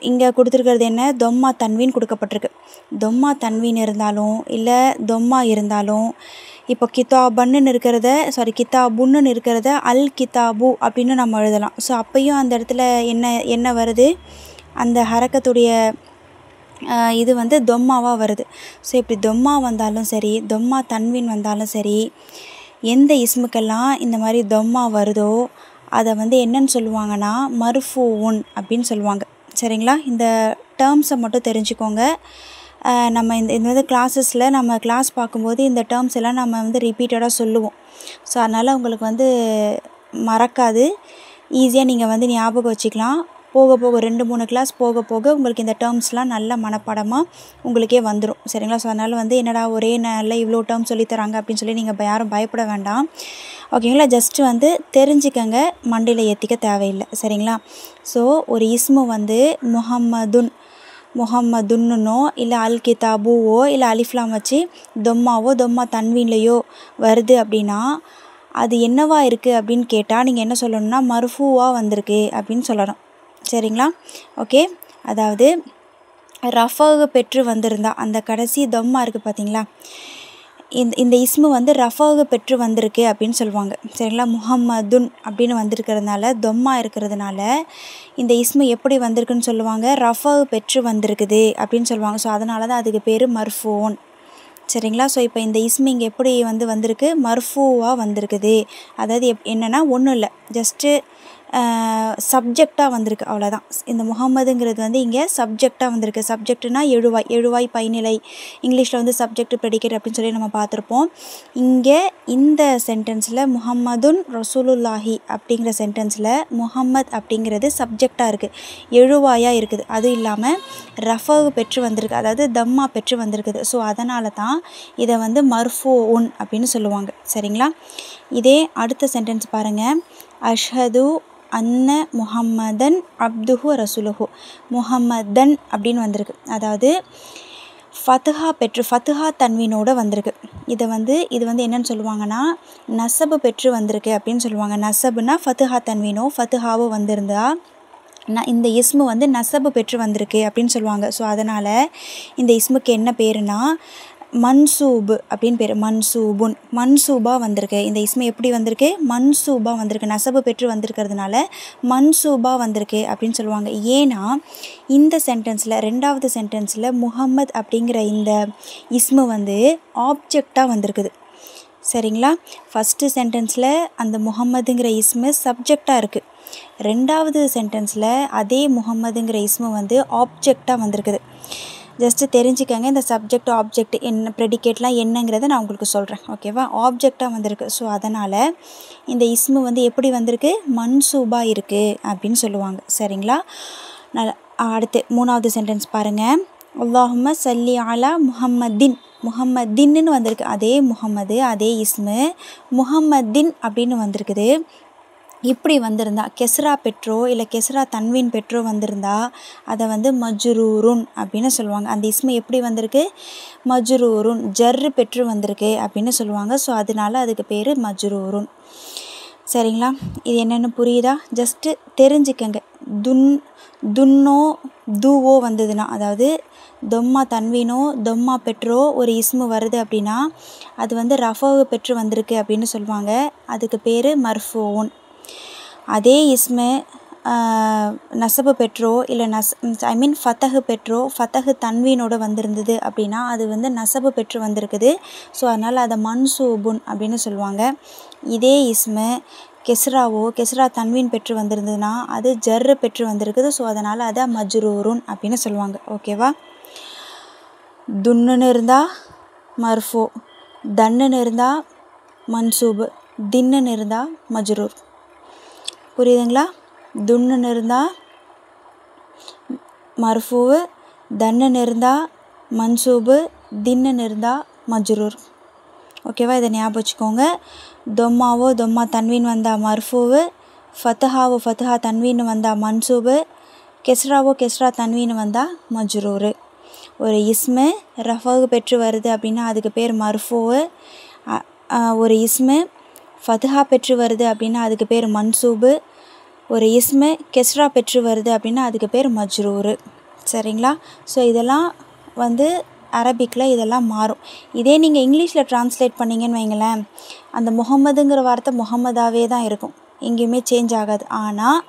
இங்கே கொடுத்துருக்கிறது என்ன, தொம்மா தன்வீன் கொடுக்கப்பட்டிருக்கு. தொம்மா தன்வீன் இருந்தாலும் இல்லை தொம்மா இருந்தாலும், இப்போ கிதாபன்னு இருக்கிறத கிதாபுன்னு இருக்கிறத அல் கிதாபு அப்படின்னு நம்ம எழுதலாம். ஸோ அப்பையும் அந்த இடத்துல என்ன வருது, அந்த ஹரக்கத்துடைய இது வந்து தொம்மாவாக வருது. ஸோ இப்படி தொம்மா வந்தாலும் சரி, தொம்மா தன்வீன் வந்தாலும் சரி, எந்த இஸ்முக்கெல்லாம் இந்த மாதிரி தொம்மா வருதோ அதை வந்து என்னன்னு சொல்லுவாங்கன்னா மர்ஃபூன் அப்படின்னு சொல்லுவாங்க. சரிங்களா? இந்த டேர்ம்ஸை மட்டும் தெரிஞ்சுக்கோங்க. நம்ம இந்த கிளாஸஸில் நம்ம கிளாஸ் பார்க்கும்போது இந்த டேர்ம்ஸ் எல்லாம் நம்ம வந்து ரிப்பீட்டடாக சொல்லுவோம். ஸோ அதனால் உங்களுக்கு வந்து மறக்காது, ஈஸியாக நீங்கள் வந்து ஞாபகம் வச்சுக்கலாம். போக போக 2-3 கிளாஸ் போக போக உங்களுக்கு இந்த டேர்ம்ஸ்லாம் நல்ல மனப்பாடமாக உங்களுக்கே வந்துடும். சரிங்களா? ஸோ அதனால் வந்து என்னடா ஒரே நாளில் இவ்வளோ டேர்ம் சொல்லித்தராங்க அப்படின்னு சொல்லி நீங்கள் யாரும் பயப்பட வேண்டாம். ஓகேங்களா? ஜஸ்ட்டு வந்து தெரிஞ்சுக்கங்க, மண்டையில் ஏற்றிக்க தேவையில்லை. சரிங்களா? ஸோ ஒரு இஸ்மு வந்து முஹம்மதுன்னோ இல்லை அல் கிதாபுவோ இல்லை அலிஃப்லாம் வச்சு தொம்மா தன்வீன்லையோ வருது அப்படின்னா அது என்னவா இருக்குது அப்படின்னு கேட்டால் நீங்கள் என்ன சொல்லணும்னா மர்ஃபூவாக வந்திருக்கு அப்படின்னு சொல்லணும். சரிங்களா? ஓகே, அதாவது ரஃபாக பெற்று வந்திருந்தா அந்த கடைசி தொம்மா இருக்குது பார்த்தீங்களா, இந்த இஸ்மு வந்து ரஃபாக பெற்று வந்திருக்கு அப்படின்னு சொல்லுவாங்க. சரிங்களா? முஹம்மதுன் அப்படின்னு வந்திருக்கிறதுனால தொம்மா இருக்கிறதுனால இந்த இஸ்மு எப்படி வந்திருக்குன்னு சொல்லுவாங்க, ரஃபாக பெற்று வந்திருக்குது அப்படின்னு சொல்லுவாங்க. ஸோ அதனால தான் அதுக்கு பேர் மர்ஃபூன். சரிங்களா? ஸோ இப்போ இந்த இஸ்மு இங்கே எப்படி வந்திருக்கு, மர்ஃபூவாக வந்திருக்குது. அதாவது என்னென்னா ஒன்றும் இல்லை, ஜஸ்ட்டு சப்ஜெக்டாக வந்திருக்கு, அவ்வளோதான். இந்த முஹம்மதுங்கிறது வந்து இங்கே சப்ஜெக்டாக வந்திருக்கு. சப்ஜெக்ட்னா எழுவாய் பைநிலை, இங்கிலீஷில் வந்து சப்ஜெக்ட் ப்ரெடிகேட் அப்படின்னு சொல்லி நம்ம பார்த்துருப்போம். இங்கே இந்த சென்டென்ஸில் முஹம்மதுன் ரசூலுல்லாஹி அப்படிங்கிற சென்டென்ஸில் முஹம்மத் அப்படிங்கிறது சப்ஜெக்டாக இருக்குது, எழுவாயாக இருக்குது. அதுவும் இல்லாமல் ரஃபாவு பெற்று வந்திருக்கு, அதாவது தம்மா பெற்று வந்திருக்குது. ஸோ அதனால தான் இதை வந்து மர்ஃபூன் அப்படின்னு சொல்லுவாங்க. சரிங்களா? இதே அடுத்த சென்டென்ஸ் பாருங்கள். அஷ்ஹது அன்ன முஹம்மதன் அப்துஹு ரசூலுஹு. முஹம்மதன் அப்படின்னு வந்திருக்கு, அதாவது ஃபத்துஹா தன்வீனோடு வந்திருக்கு. இது வந்து என்னென்னு சொல்லுவாங்கன்னா நசபு பெற்று வந்திருக்கு அப்படின்னு சொல்லுவாங்க. நசபுனா ஃபத்துஹா தன்வீனோ ஃபத்துஹாவோ வந்திருந்தா இந்த இஸ்மு வந்து நசபு பெற்று வந்திருக்கு அப்படின்னு சொல்லுவாங்க. ஸோ அதனால் இந்த இஸ்முக்கு என்ன பேருனா மன்சூபு அப்படின்னு பேர். மன்சூபாக வந்திருக்கு. இந்த இஸ்மு எப்படி வந்திருக்கு, மன்சூபாக வந்திருக்கு. நசபு பெற்று வந்திருக்கிறதுனால மன்சூபாக வந்திருக்கு அப்படின்னு சொல்லுவாங்க. ஏன்னா இந்த சென்டென்ஸில், ரெண்டாவது சென்டென்ஸில் முஹம்மத் அப்படிங்கிற இந்த இஸ்மு வந்து ஆப்ஜெக்டாக வந்திருக்குது. சரிங்களா? ஃபஸ்ட்டு சென்டென்ஸில் அந்த முஹம்மதுங்கிற இஸ்மு சப்ஜெக்டாக இருக்குது. ரெண்டாவது சென்டென்ஸில் அதே முஹம்மதுங்கிற இஸ்மு வந்து ஆப்ஜெக்டாக வந்திருக்குது. ஜஸ்ட்டு தெரிஞ்சுக்கங்க, இந்த சப்ஜெக்ட் ஆப்ஜெக்ட் என்ன ப்ரெடிகேட்லாம் என்னங்கிறத நான் உங்களுக்கு சொல்கிறேன். ஓகேவா? ஆப்ஜெக்டாக வந்திருக்கு. ஸோ அதனால் இந்த இஸ்மு வந்து எப்படி வந்திருக்கு, மன்சூபாக இருக்குது அப்படின்னு சொல்லுவாங்க. சரிங்களா? அடுத்து மூணாவது சென்டென்ஸ் பாருங்கள். அல்லாஹும்ம சல்லி அலா முஹம்மதின்னு வந்திருக்கு. அதே முஹம்மது, அதே இஸ்மு முஹம்மதின் அப்படின்னு வந்திருக்குது. இப்படி வந்திருந்தா கெஸ்ரா பெற்றோ இல்லை கெஸ்ரா தன்வீன் பெற்றோ வந்திருந்தா அதை வந்து மஜ்ரூருன் அப்படின்னு சொல்லுவாங்க. அந்த இஸ்மு எப்படி வந்திருக்கு, மஜ்ரூருன், ஜர்ரு பெற்று வந்திருக்கு அப்படின்னு சொல்லுவாங்க. ஸோ அதனால அதுக்கு பேர் மஜ்ரூருன். சரிங்களா? இது என்னென்னு புரியுதா? ஜஸ்ட்டு தெரிஞ்சுக்கங்க. துன்னோ தூவோ வந்ததுன்னா, அதாவது தொம்மா தன்வீனோ தொம்மா பெற்றோ ஒரு இஸ்மு வருது அப்படின்னா அது வந்து ரஃபாவு பெற்று வந்திருக்கு அப்படின்னு சொல்லுவாங்க. அதுக்கு பேர் மர்ஃபூன். அதே இஸ்மு நசபு பெற்றோ இல்லை ஃபத்தஹு பெற்றோ ஃபத்தஹு தன்வீனோடு வந்திருந்தது அப்படின்னா அது வந்து நசபு பெற்று வந்திருக்குது. ஸோ அதனால் அதை மன்சூபுன் அப்படின்னு சொல்லுவாங்க. இதே இஸ்மு கெஸ்ரா தன்வீன் பெற்று வந்திருந்ததுன்னா அது ஜர்ரு பெற்று வந்திருக்குது. ஸோ அதனால் அதை மஜ்ரூருன் அப்படின்னு சொல்லுவாங்க. ஓகேவா? துன்னுன்னு இருந்தால் மர்ஃபூ, தன்னுன்னு இருந்தால் மன்சூபு, தின்னுன்னு இருந்தால் மஜ்ரூர். புரியுதுங்களா? துன்னுன்னு இருந்தால் மர்ஃபூவு, தன்னுன்னு இருந்தால் மன்சூபு, தின்னுன்னு இருந்தால் மஜ்ரூர். ஓகேவா? இதை ஞாபகம் வச்சுக்கோங்க. தொம்மா தன்வீன் வந்தால் மர்ஃபூவு, ஃபத்துஹா தன்வீன் வந்தால் மன்சூபு, கெஸ்ரா தன்வீன் வந்தால் மஜ்ரூரு. ஒரு இஸ்மு ரஃபாவு பெற்று வருது அப்படின்னா அதுக்கு பேர் மர்ஃபூவு. ஒரு இஸ்மு ஃபத்துஹா பெற்று வருது அப்படின்னா அதுக்கு பேர் மன்சூபு. ஒரு இஸ்மு கெஸ்ரா பெற்று வருது அப்படின்னா அதுக்கு பேர் மஜ்ரூரு. சரிங்களா? ஸோ இதெல்லாம் வந்து அரபிக்கில் இதெல்லாம் மாறும். இதே நீங்கள் இங்கிலீஷில் ட்ரான்ஸ்லேட் பண்ணிங்கன்னு வைங்களேன், அந்த முஹம்மதுங்கிற வார்த்தை முஹம்மதாவே தான் இருக்கும், எங்கேயுமே சேஞ்ச் ஆகாது. ஆனால்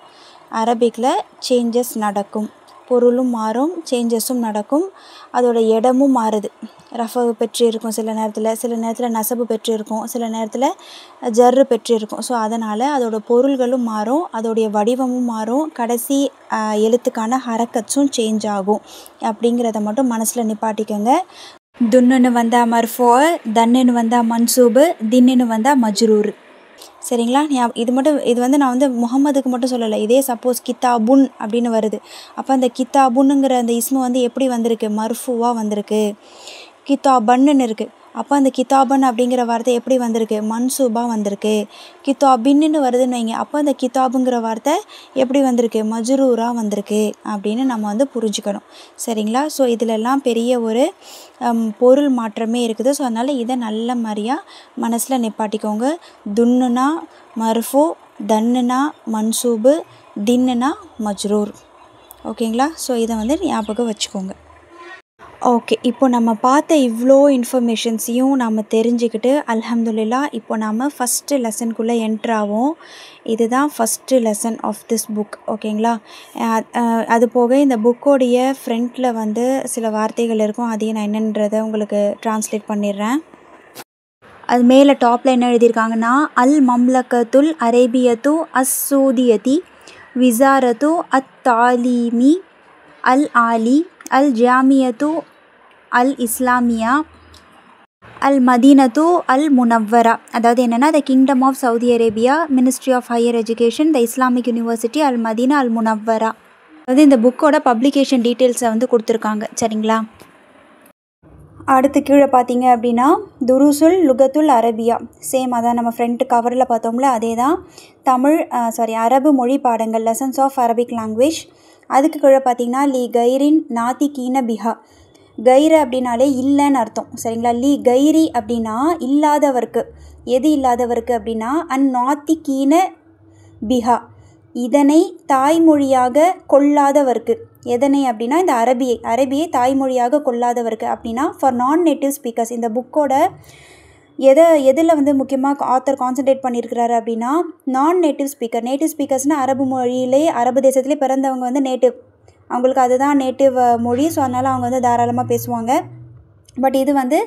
அரபிக்கில் சேஞ்சஸ் நடக்கும், பொருளும் மாறும், சேஞ்சஸும் நடக்கும், அதோட இடமும் மாறுது. ரஃபாவு பெற்று இருக்கும் சில நேரத்தில் நசபு பெற்று இருக்கும், சில நேரத்தில் ஜர்ரு பெற்று இருக்கும். ஸோ அதனால் அதோட பொருள்களும் மாறும், அதோடைய வடிவமும் மாறும், கடைசி எழுத்துக்கான ஹரக்கட்ஸும் சேஞ்ச் ஆகும். அப்படிங்கிறத மட்டும் மனசில் நிப்பாட்டிக்கோங்க. துன்னுன்னு வந்தால் மர்ஃபூ, தன்னுன்னு வந்தால் மன்சூபு, தின்னுன்னு வந்தால் மஜ்ரூர். சரிங்களா? இது வந்து நான் வந்து முகம்மதுக்கு மட்டும் சொல்லலை. இதே சப்போஸ் கித்தாபுன் அப்படின்னு வருது, அப்போ அந்த கித்தாபுன்னுங்கிற அந்த இஸ்மு வந்து எப்படி வந்திருக்கு? மர்ஃபூவா வந்திருக்கு. கித்தாபன்னு இருக்குது, அப்போ அந்த கித்தாபன் அப்படிங்கிற வார்த்தை எப்படி வந்திருக்கு? மன்சூபாக வந்திருக்கு. கித்தாபின்னு வருதுன்னு வைங்க, அப்போ அந்த கித்தாபுங்கிற வார்த்தை எப்படி வந்திருக்கு? மஜ்ரூராக வந்திருக்கு அப்படின்னு நம்ம வந்து புரிஞ்சுக்கணும். சரிங்களா? ஸோ இதிலெல்லாம் பெரிய ஒரு பொருள் மாற்றமே இருக்குது. ஸோ அதனால் இதை நல்ல மாதிரியாக மனசில் நிப்பாட்டிக்கோங்க. துன்னுனா மர்ஃபூ, தன்னுனா மன்சூபு, தின்னுனா மஜ்ரூர். ஓகேங்களா? ஸோ இதை வந்து ஞாபகம் வச்சுக்கோங்க. ஓகே, இப்போ நம்ம பார்த்த இவ்வளோ இன்ஃபர்மேஷன்ஸையும் நம்ம தெரிஞ்சுக்கிட்டு அல்ஹம்துலில்லாஹ் இப்போ நம்ம ஃபஸ்ட்டு லெசனுக்குள்ளே என்ட்ராவோம். இதுதான் first lesson of this book. ஓகேங்களா? அது போக இந்த புக்கோடைய ஃப்ரண்ட்டில் வந்து சில வார்த்தைகள் இருக்கும், அதையும் நான் என்னன்றதை உங்களுக்கு ட்ரான்ஸ்லேட் பண்ணிடுறேன். அது மேலே டாப்பில் என்ன எழுதியிருக்காங்கன்னா, அல் மம்லக்கத்துல் அரேபியத்து அஸ்ஸூதியதி விசாரத்து அத் தாலீமி அல் ஆலி அல் ஜாமியத்து அல் இஸ்லாமியா அல் மதீனத்து அல் முனவ்வரா. அதாவது என்னென்னா, the kingdom of Saudi Arabia, ministry of higher education, the Islamic university Al Madinah Al Munawwara. அதாவது இந்த புக்கோட பப்ளிகேஷன் டீட்டெயில்ஸை வந்து கொடுத்துருக்காங்க. சரிங்களா? அடுத்து கீழே பார்த்தீங்க அப்படின்னா, துருசுல் லுகத்துல் அரபியா, சேம் அதான் நம்ம ஃப்ரண்ட் கவரில் பார்த்தோம்ல, அதே தான் தமிழ் அரபு மொழி பாடங்கள், லெசன்ஸ் ஆஃப் அரபிக் லாங்குவேஜ். அதுக்கு கீழே பார்த்தீங்கன்னா, லி கைரின் நாத்தி கீன பிஹா. கைரு அப்படின்னாலே இல்லைன்னு அர்த்தம். சரிங்களா? லி கைரி அப்படின்னா இல்லாதவருக்கு. எது இல்லாதவருக்கு அப்படின்னா நாத்தி கீன பிஹா, இதனை தாய்மொழியாக கொள்ளாதவருக்கு. எதனை அப்படின்னா இந்த அரபியை தாய்மொழியாக கொள்ளாதவருக்கு அப்படின்னா ஃபார் நான் நேட்டிவ் ஸ்பீக்கர்ஸ். இந்த புக்கோட எதில் வந்து முக்கியமாக ஆத்தர் கான்சன்ட்ரேட் பண்ணியிருக்கிறாரு அப்படின்னா நான் நேட்டிவ் ஸ்பீக்கர். நேட்டிவ் ஸ்பீக்கர்ஸ்னால் அரபு மொழியிலே, அரபு தேசத்துலேயே பிறந்தவங்க வந்து நேட்டிவ், அவங்களுக்கு அதுதான் நேட்டிவ் மொழி. ஸோ அதனால் அவங்க வந்து தாராளமாக பேசுவாங்க. பட் இது வந்து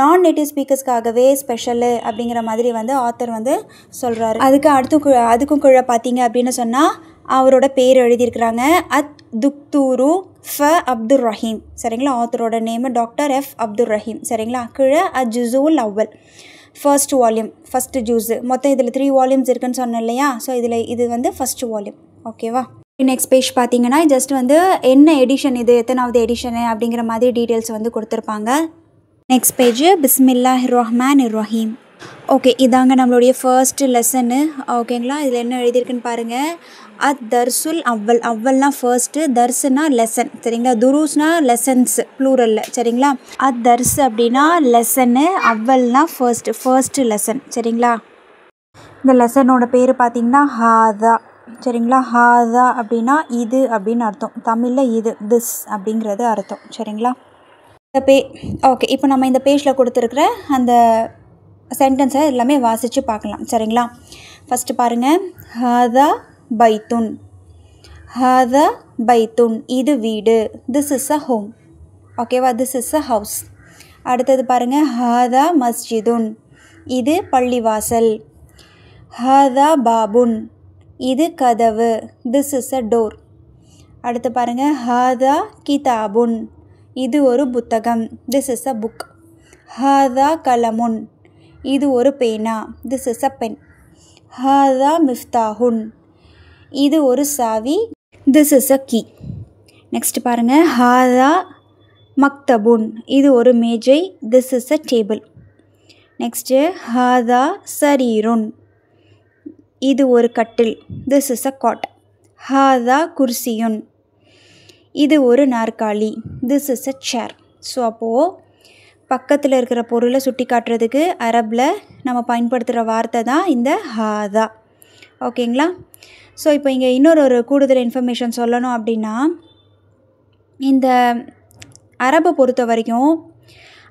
நான் நேட்டிவ் ஸ்பீக்கர்ஸ்க்காகவே ஸ்பெஷலு அப்படிங்கிற மாதிரி வந்து ஆத்தர் வந்து சொல்கிறாரு. அதுக்கும் கீழே பார்த்தீங்க அப்படின்னு சொன்னால் அவரோட பேர் எழுதியிருக்கிறாங்க, அத் துக்தூரு ஃப அப்துர் ரஹீம். சரிங்களா? ஆத்தரோட name doctor F Abdur Rahim. சரிங்களா? கீழே ஜுஸுல் அவ்வல், ஃபர்ஸ்ட் வால்யூம், ஃபஸ்ட்டு ஜூஸு. மொத்தம் இதில் 3 வால்யூம்ஸ் இருக்குதுன்னு சொன்னேன் இல்லையா? ஸோ இது வந்து ஃபஸ்ட்டு வால்யூம். ஓகேவா? நெக்ஸ்ட் பேஜ் பார்த்தீங்கன்னா ஜஸ்ட் வந்து என்ன எடிஷன், இது எத்தனாவது எடிஷனு அப்படிங்கிற மாதிரி டீட்டெயில்ஸ் வந்து கொடுத்துருப்பாங்க. நெக்ஸ்ட் பேஜ் பிஸ்மில்லாஹிர் ரஹ்மானிர் ரஹீம். ஓகே, இதாங்க நம்மளுடைய ஃபர்ஸ்ட்டு லெசனு. ஓகேங்களா? இதில் என்ன எழுதியிருக்குன்னு பாருங்கள். அத் தர்சுல் அவ்வல், அவ்வல்னா ஃபர்ஸ்ட்டு, தர்சுனா லெசன். சரிங்களா? துருஸ்னா லெசன்ஸ் ப்ளூரலில். சரிங்களா? அத் தர்ஸ் அப்படின்னா லெசனு, அவ்வல்னா ஃபர்ஸ்ட்டு லெசன். சரிங்களா? இந்த லெசனோட பேர் பார்த்தீங்கன்னா ஹாதா. சரிங்களா? ஹாதா அப்படின்னா இது அப்படின்னு அர்த்தம். தமிழில் இது, திஸ் அப்படிங்கிறது அர்த்தம். சரிங்களா? ஓகே, இப்போ நம்ம இந்த பேஜில் கொடுத்துருக்குற அந்த சென்டென்ஸை எல்லாமே வாசித்து பார்க்கலாம். சரிங்களா? ஃபஸ்ட்டு பாருங்கள், ஹாதா பைத்துன். ஹாதா பைத்துன், இது வீடு. This is a home. ஓகேவா? This is a house. அடுத்தது பாருங்கள், ஹாதா மஸ்ஜிதுன், இது பள்ளிவாசல். ஹாதா பாபுன், இது கதவு. This is a door. அடுத்து பாருங்கள், ஹாதா கிதாபுன், இது ஒரு புத்தகம். This is a book. ஹாதா கலமுன், இது ஒரு பேனா. This is a pen. ஹாதா மிஃப்தாஹுன், இது ஒரு சாவி. This is a key. Next பாருங்கள், ஹாதா மக்தபுன், இது ஒரு மேஜை. This is a table. Next, ஹாதா சரீருன், இது ஒரு கட்டில். This is a cot. ஹாதா குர்சியுன், இது ஒரு நாற்காலி. This is a chair. So அப்போது பக்கத்தில் இருக்கிற பொருளை சுட்டி காட்டுறதுக்கு அரபில் நம்ம பயன்படுத்துகிற வார்த்தை தான் இந்த ஹாதா. ஓகேங்களா? ஸோ இப்போ இங்கே இன்னொரு கூடுதல் இன்ஃபர்மேஷன் சொல்லணும் அப்படின்னா, இந்த அரபை பொறுத்த வரைக்கும்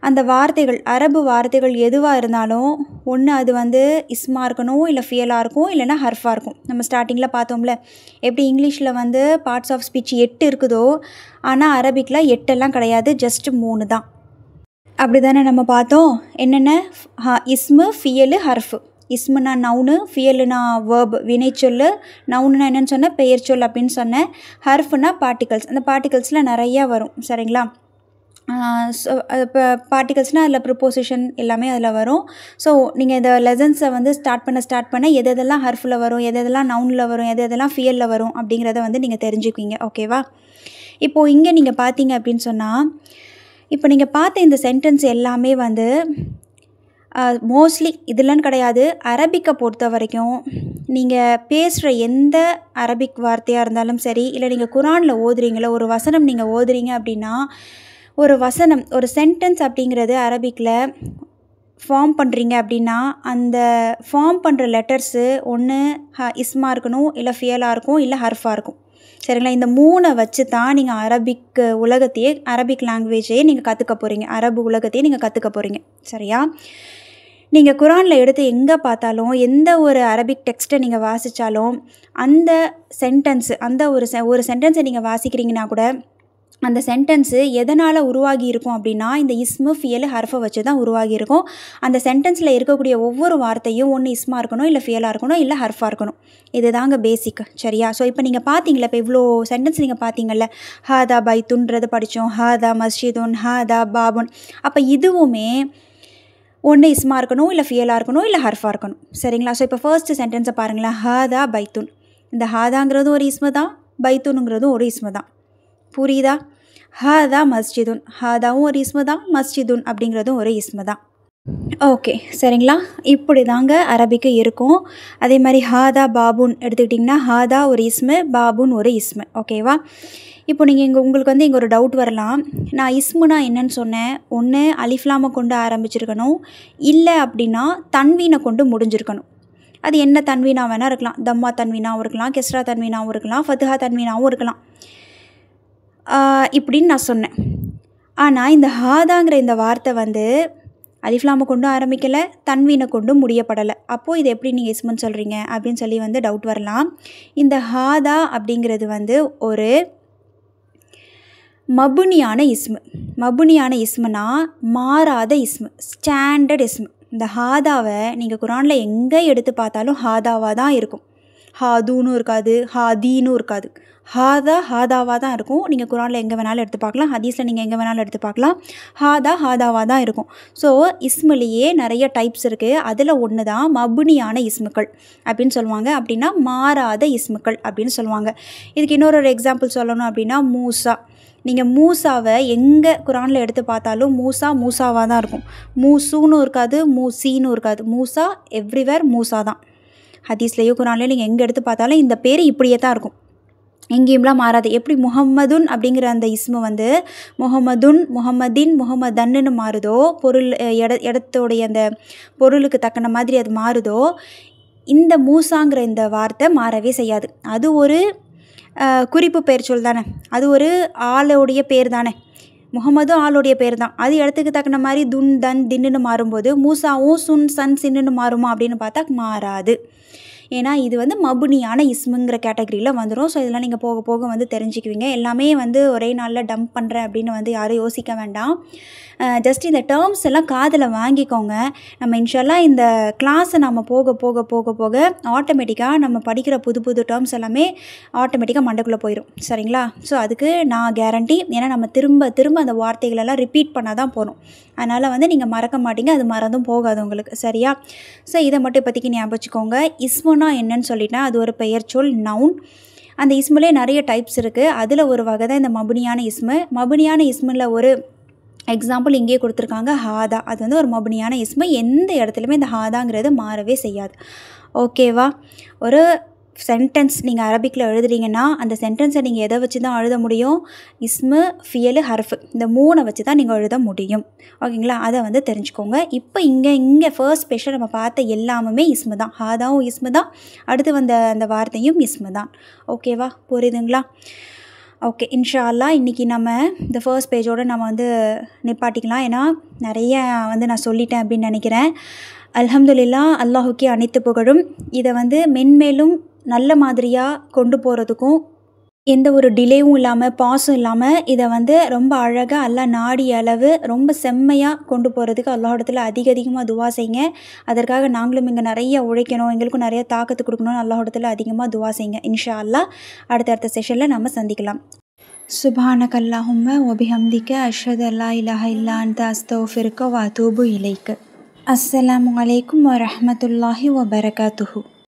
அந்த வார்த்தைகள், அரபு வார்த்தைகள் எதுவாக இருந்தாலும் ஒன்று அது வந்து இஸ்மா இருக்கணும், இல்லை ஃபியலாக இருக்கும், இல்லைனா ஹர்ஃபாக இருக்கும். நம்ம ஸ்டார்டிங்கில் பார்த்தோம்ல, எப்படி இங்கிலீஷில் வந்து பார்ட்ஸ் ஆஃப் ஸ்பீச் 8 இருக்குதோ, ஆனால் அரபிக்கில் 8 கிடையாது, ஜஸ்ட் 3 தான். அப்படி தானே நம்ம பார்த்தோம். என்னென்ன? இஸ்மு, ஃபியலு, ஹர்ஃபு. இஸ்முனா நவுனு, ஃபியலுனா வேர்ப் வினைச்சொல், நவுனுனா என்னென்னு சொன்னால் பெயர் சொல் அப்படின்னு சொன்னேன். ஹர்ஃபுனா பார்ட்டிகல்ஸ். அந்த பார்ட்டிகல்ஸில் நிறையா வரும். சரிங்களா? ஸோ இப்போ பார்ட்டிகல்ஸ்னால் அதில் ப்ரிப்போசிஷன் எல்லாமே அதில் வரும். ஸோ நீங்கள் இந்த லெசன்ஸை வந்து ஸ்டார்ட் பண்ண எது எதெல்லாம் ஹர்ஃபில் வரும், எது எதெல்லாம் நவுனில் வரும், எது எதெல்லாம் ஃபியலில் வரும் அப்படிங்கிறத வந்து நீங்கள் தெரிஞ்சுக்குவீங்க. ஓகேவா? இப்போது இங்கே நீங்கள் பார்த்தீங்க அப்படின்னு சொன்னால், இப்போ நீங்கள் பார்த்த இந்த சென்டென்ஸ் எல்லாமே வந்து மோஸ்ட்லி இதெல்லாம் கிடையாது, அரபிக்கை பொறுத்த வரைக்கும் நீங்கள் பேசுகிற எந்த அரபிக் வார்த்தையாக இருந்தாலும் சரி, இல்லை நீங்கள் குரானில் ஓதுறீங்களோ, ஒரு வசனம் நீங்கள் ஓதுறீங்க அப்படின்னா, ஒரு வசனம் ஒரு சென்டென்ஸ் அப்படிங்கிறது அரபிக்கில் ஃபார்ம் பண்ணுறீங்க அப்படின்னா, அந்த ஃபார்ம் பண்ணுற லெட்டர்ஸு ஒன்று இஸ்மா இருக்கணும், இல்லை ஃபியலாக இருக்கும், இல்லை ஹர்ஃபாக இருக்கும். சரிங்களா? இந்த 3 வச்சு தான் நீங்கள் அரபிக் உலகத்தையே, அரபிக் லாங்குவேஜையே நீங்கள் கற்றுக்க போகிறீங்க, அரபு உலகத்தையே நீங்கள் கற்றுக்க போகிறீங்க. சரியா? நீங்கள் குரானில் எடுத்து எங்கே பார்த்தாலும், எந்த ஒரு அரபிக் டெக்ஸ்ட்டை நீங்கள் வாசித்தாலும், அந்த சென்டென்ஸு, அந்த ஒரு சென்டென்ஸை நீங்கள் வாசிக்கிறீங்கன்னா கூட, அந்த சென்டென்ஸு எதனால் உருவாகி இருக்கும் அப்படின்னா, இந்த இஸ்மு ஃபியல் ஹர்ஃபை வச்சு தான் உருவாகி இருக்கும். அந்த சென்டென்ஸில் இருக்கக்கூடிய ஒவ்வொரு வார்த்தையும் ஒன்று இஸ்மா இருக்கணும், இல்லை ஃபியலாக இருக்கணும், இல்லை ஹர்ஃபாக இருக்கணும். இது தாங்க பேசிக். சரியா? ஸோ இப்போ நீங்கள் பார்த்தீங்களா, இப்போ இவ்வளோ சென்டென்ஸ் நீங்கள் பார்த்தீங்கல்ல, ஹாதா பைத்துன்றது படித்தோம், ஹாதா மஸ்ஜிதுன், ஹாதா பாபுன். அப்போ இதுவுமே ஒன்று இஸ்மா இருக்கணும், இல்லை ஃபியலாக இருக்கணும், இல்லை ஹர்ஃபாக இருக்கணும். சரிங்களா? ஸோ இப்போ ஃபர்ஸ்ட்டு சென்டென்ஸை பாருங்களேன், ஹாதா பைத்துன். இந்த ஹாதாங்கிறதும் ஒரு இஸ்மு தான், பைத்துனுங்கிறதும் ஒரு இஸ்மு தான். புரியுதா? ஹாதா மஸ்ஜிதுன், ஹாதாவும் ஒரு இஸ்மு தான், மஸ்ஜிதுன் அப்படிங்கிறதும் ஒரு இஸ்மு தான். ஓகே, சரிங்களா? இப்படி தாங்க அரபிக்கு இருக்கும். அதே மாதிரி ஹாதா பாபுன் எடுத்துக்கிட்டிங்கன்னா, ஹாதா ஒரு இஸ்மு, பாபுன் ஒரு இஸ்மு. ஓகேவா? இப்போ நீங்கள் உங்களுக்கு வந்து இங்கே ஒரு டவுட் வரலாம். நான் இஸ்முனா என்னன்னு சொன்னேன், ஒன்று அலிஃப்லாமை கொண்டு ஆரம்பிச்சிருக்கணும், இல்லை அப்படின்னா தன்வீனை கொண்டு முடிஞ்சிருக்கணும். அது என்ன தன்வீனா வேணால் இருக்கலாம், தம்மா தன்வீனாவும் இருக்கலாம், கெஸ்ரா தன்வீனாவும் இருக்கலாம், ஃபத்ஹா தன்வீனாவும் இருக்கலாம், இப்படின்னு நான் சொன்னேன். ஆனால் இந்த ஹாதாங்கிற இந்த வார்த்தை வந்து அலிஃப்லாமை கொண்டும் ஆரம்பிக்கலை, தன்வீனை கொண்டும் முடியப்படலை. அப்போது இது எப்படி நீங்கள் இஸ்முன்னு சொல்கிறீங்க அப்படின்னு சொல்லி வந்து டவுட் வரலாம். இந்த ஹாதா அப்படிங்கிறது வந்து ஒரு மபுனியான இஸ்மு. மபுனியான இஸ்முனா மாறாத இஸ்மு, ஸ்டாண்டர்ட் இஸ்மு. இந்த ஹாதாவை நீங்கள் குரானில் எங்கே எடுத்து பார்த்தாலும் ஹாதாவாக தான் இருக்கும். ஹாதூன்னு இருக்காது, ஹாதீனும் இருக்காது. ஹாதா ஹாதாவாக தான் இருக்கும். நீங்கள் குரானில் எங்கே வேணாலும் எடுத்து பார்க்கலாம், ஹதீஸில் நீங்கள் எங்கே வேணாலும் எடுத்து பார்க்கலாம், ஹாதா ஹாதாவாக தான் இருக்கும். ஸோ இஸ்முலேயே நிறைய டைப்ஸ் இருக்குது. அதில் ஒன்று தான் மபுனியான இஸ்முக்கள் அப்படின்னு சொல்லுவாங்க. அப்படின்னா மாறாத இஸ்முக்கள் அப்படின்னு சொல்லுவாங்க. இதுக்கு இன்னொரு எக்ஸாம்பிள் சொல்லணும் அப்படின்னா, மூசா. நீங்கள் மூசாவை எங்கே குரானில் எடுத்து பார்த்தாலும் மூசாவாக தான் இருக்கும். மூசூன்னு இருக்காது, மூசீன்னு இருக்காது. மூசா எவ்ரிவேர் மூசா தான். ஹதீஸ்லேயோ குரான்லேயோ நீங்கள் எங்கே எடுத்து பார்த்தாலும் இந்த பேர் இப்படியே தான் இருக்கும், எங்கேயும்லாம் மாறாது. எப்படி முஹம்மதுன் அப்படிங்கிற அந்த இஸ்மு வந்து முஹம்மதுன், முஹம்மதின், முஹம்மதன்னு மாறுதோ, பொருள் இடத்தோடைய அந்த பொருளுக்கு தக்கன மாதிரி அது மாறுதோ, இந்த மூசாங்கிற இந்த வார்த்தை மாறவே செய்யாது. அது ஒரு குறிப்பு பெயர் சொல் தானே, அது ஒரு ஆளுடைய பேர் தானே. முகமதும் ஆளுடைய பேர் தான், அது இடத்துக்கு தக்கன மாதிரி துன் தன் தின்னு மாறும்போது மூசாவும் சுன் சன் சின்னு மாறுமா அப்படின்னு பார்த்தா மாறாது. ஏன்னா இது வந்து மபுனியான இஸ்முங்கிற கேட்டகரியில் வந்துடும். ஸோ இதெல்லாம் நீங்கள் போக போக வந்து தெரிஞ்சுக்குவீங்க. எல்லாமே வந்து ஒரே நாளில் டம்ப் பண்ணுறேன் அப்படின்னு வந்து யாரும் யோசிக்க வேண்டாம். ஜஸ்ட் இந்த டேர்ம்ஸ் எல்லாம் காதில் வாங்கிக்கோங்க. நம்ம இன்ஷால்லா இந்த கிளாஸை நம்ம போக போக போக போக ஆட்டோமேட்டிக்காக நம்ம படிக்கிற புது புது டேர்ம்ஸ் எல்லாமே ஆட்டோமேட்டிக்காக மண்டைக்குள்ளே போயிடும். சரிங்களா? ஸோ அதுக்கு நான் கேரண்டி. ஏன்னா நம்ம திரும்ப திரும்ப அந்த வார்த்தைகளெல்லாம் ரிப்பீட் பண்ணால் தான் போகணும். அதனால் வந்து நீங்கள் மறக்க மாட்டீங்க, அது மறந்தும் போகாது உங்களுக்கு. சரியா? ஸோ இதை மட்டும் இப்போதைக்கு ஞாபகம் வச்சுக்கோங்க. இஸ்முனா என்னன்னு சொல்லிட்டேன், அது ஒரு பெயர் சொல், நவுன். அந்த இஸ்முலே நிறைய டைப்ஸ் இருக்குது. அதில் ஒரு வகை தான் இந்த மபுனியான இஸ்மு. மபுனியான இஸ்மில் ஒரு எக்ஸாம்பிள் இங்கே கொடுத்துருக்காங்க, ஹாதா. அது வந்து ஒரு மபுனியான இஸ்மு. எந்த இடத்துலையுமே இந்த ஹாதாங்கிறது மாறவே செய்யாது. ஓகேவா? ஒரு சென்டென்ஸ் நீங்கள் அரபிக்கில் எழுதுறீங்கன்னா அந்த சென்டென்ஸை நீங்கள் எதை வச்சு தான் எழுத முடியும்? இஸ்மு, ஃபியலு, ஹர்ஃபு, இந்த 3 வச்சு தான் நீங்கள் எழுத முடியும். ஓகேங்களா? அதை வந்து தெரிஞ்சுக்கோங்க. இப்போ இங்கே ஃபர்ஸ்ட் ஸ்பெஷல் நம்ம பார்த்த எல்லாமே இஸ்மு தான். ஹாதாவும் இஸ்மு தான், அடுத்து வந்த அந்த வார்த்தையும் இஸ்மு தான். ஓகேவா? புரியுதுங்களா? ஓகே, இன்ஷா அல்லாஹ் இன்றைக்கி நம்ம இந்த ஃபர்ஸ்ட் பேஜோடு நம்ம வந்து நிப்பாட்டிக்கலாம். ஏன்னா நிறைய வந்து நான் சொல்லிட்டேன் அப்படின்னு நினைக்கிறேன். அல்ஹம்துலில்லாஹ், அல்லாஹுக்கே அனைத்து புகழும். இதை வந்து மென்மேலும் நல்ல மாதிரியாக கொண்டு போகிறதுக்கும் எந்த ஒரு டிலேவும் இல்லாமல் பாஸும் இல்லாமல் இதை வந்து ரொம்ப அழகாக அல்லாஹ் நாடிய அளவு ரொம்ப செம்மையாக கொண்டு போகிறதுக்கு அல்லாஹ்விடத்தில் அதிகமாக துவா செய்யுங்க. அதற்காக நாங்களும் இங்கே நிறைய உழைக்கணும், எங்களுக்கும் நிறைய தாக்கத்து கொடுக்கணும்னு அல்லாஹ்விடத்தில் அதிகமாக துவா செய்யுங்க. இன்ஷா அல்லாஹ் அடுத்தடுத்த செஷனில் நம்ம சந்திக்கலாம். சுப்ஹானக அல்லாஹும்ம வபிஹம்திக அஷ்ஹது அல்லா இலாஹ இல்லா அன்த அஸ்தக்ஃபிருக வ அதூபு இலைக்க. அஸ்ஸலாமு அலைக்கும் வரஹ்மத்துல்லாஹி வபரகாத்துஹு.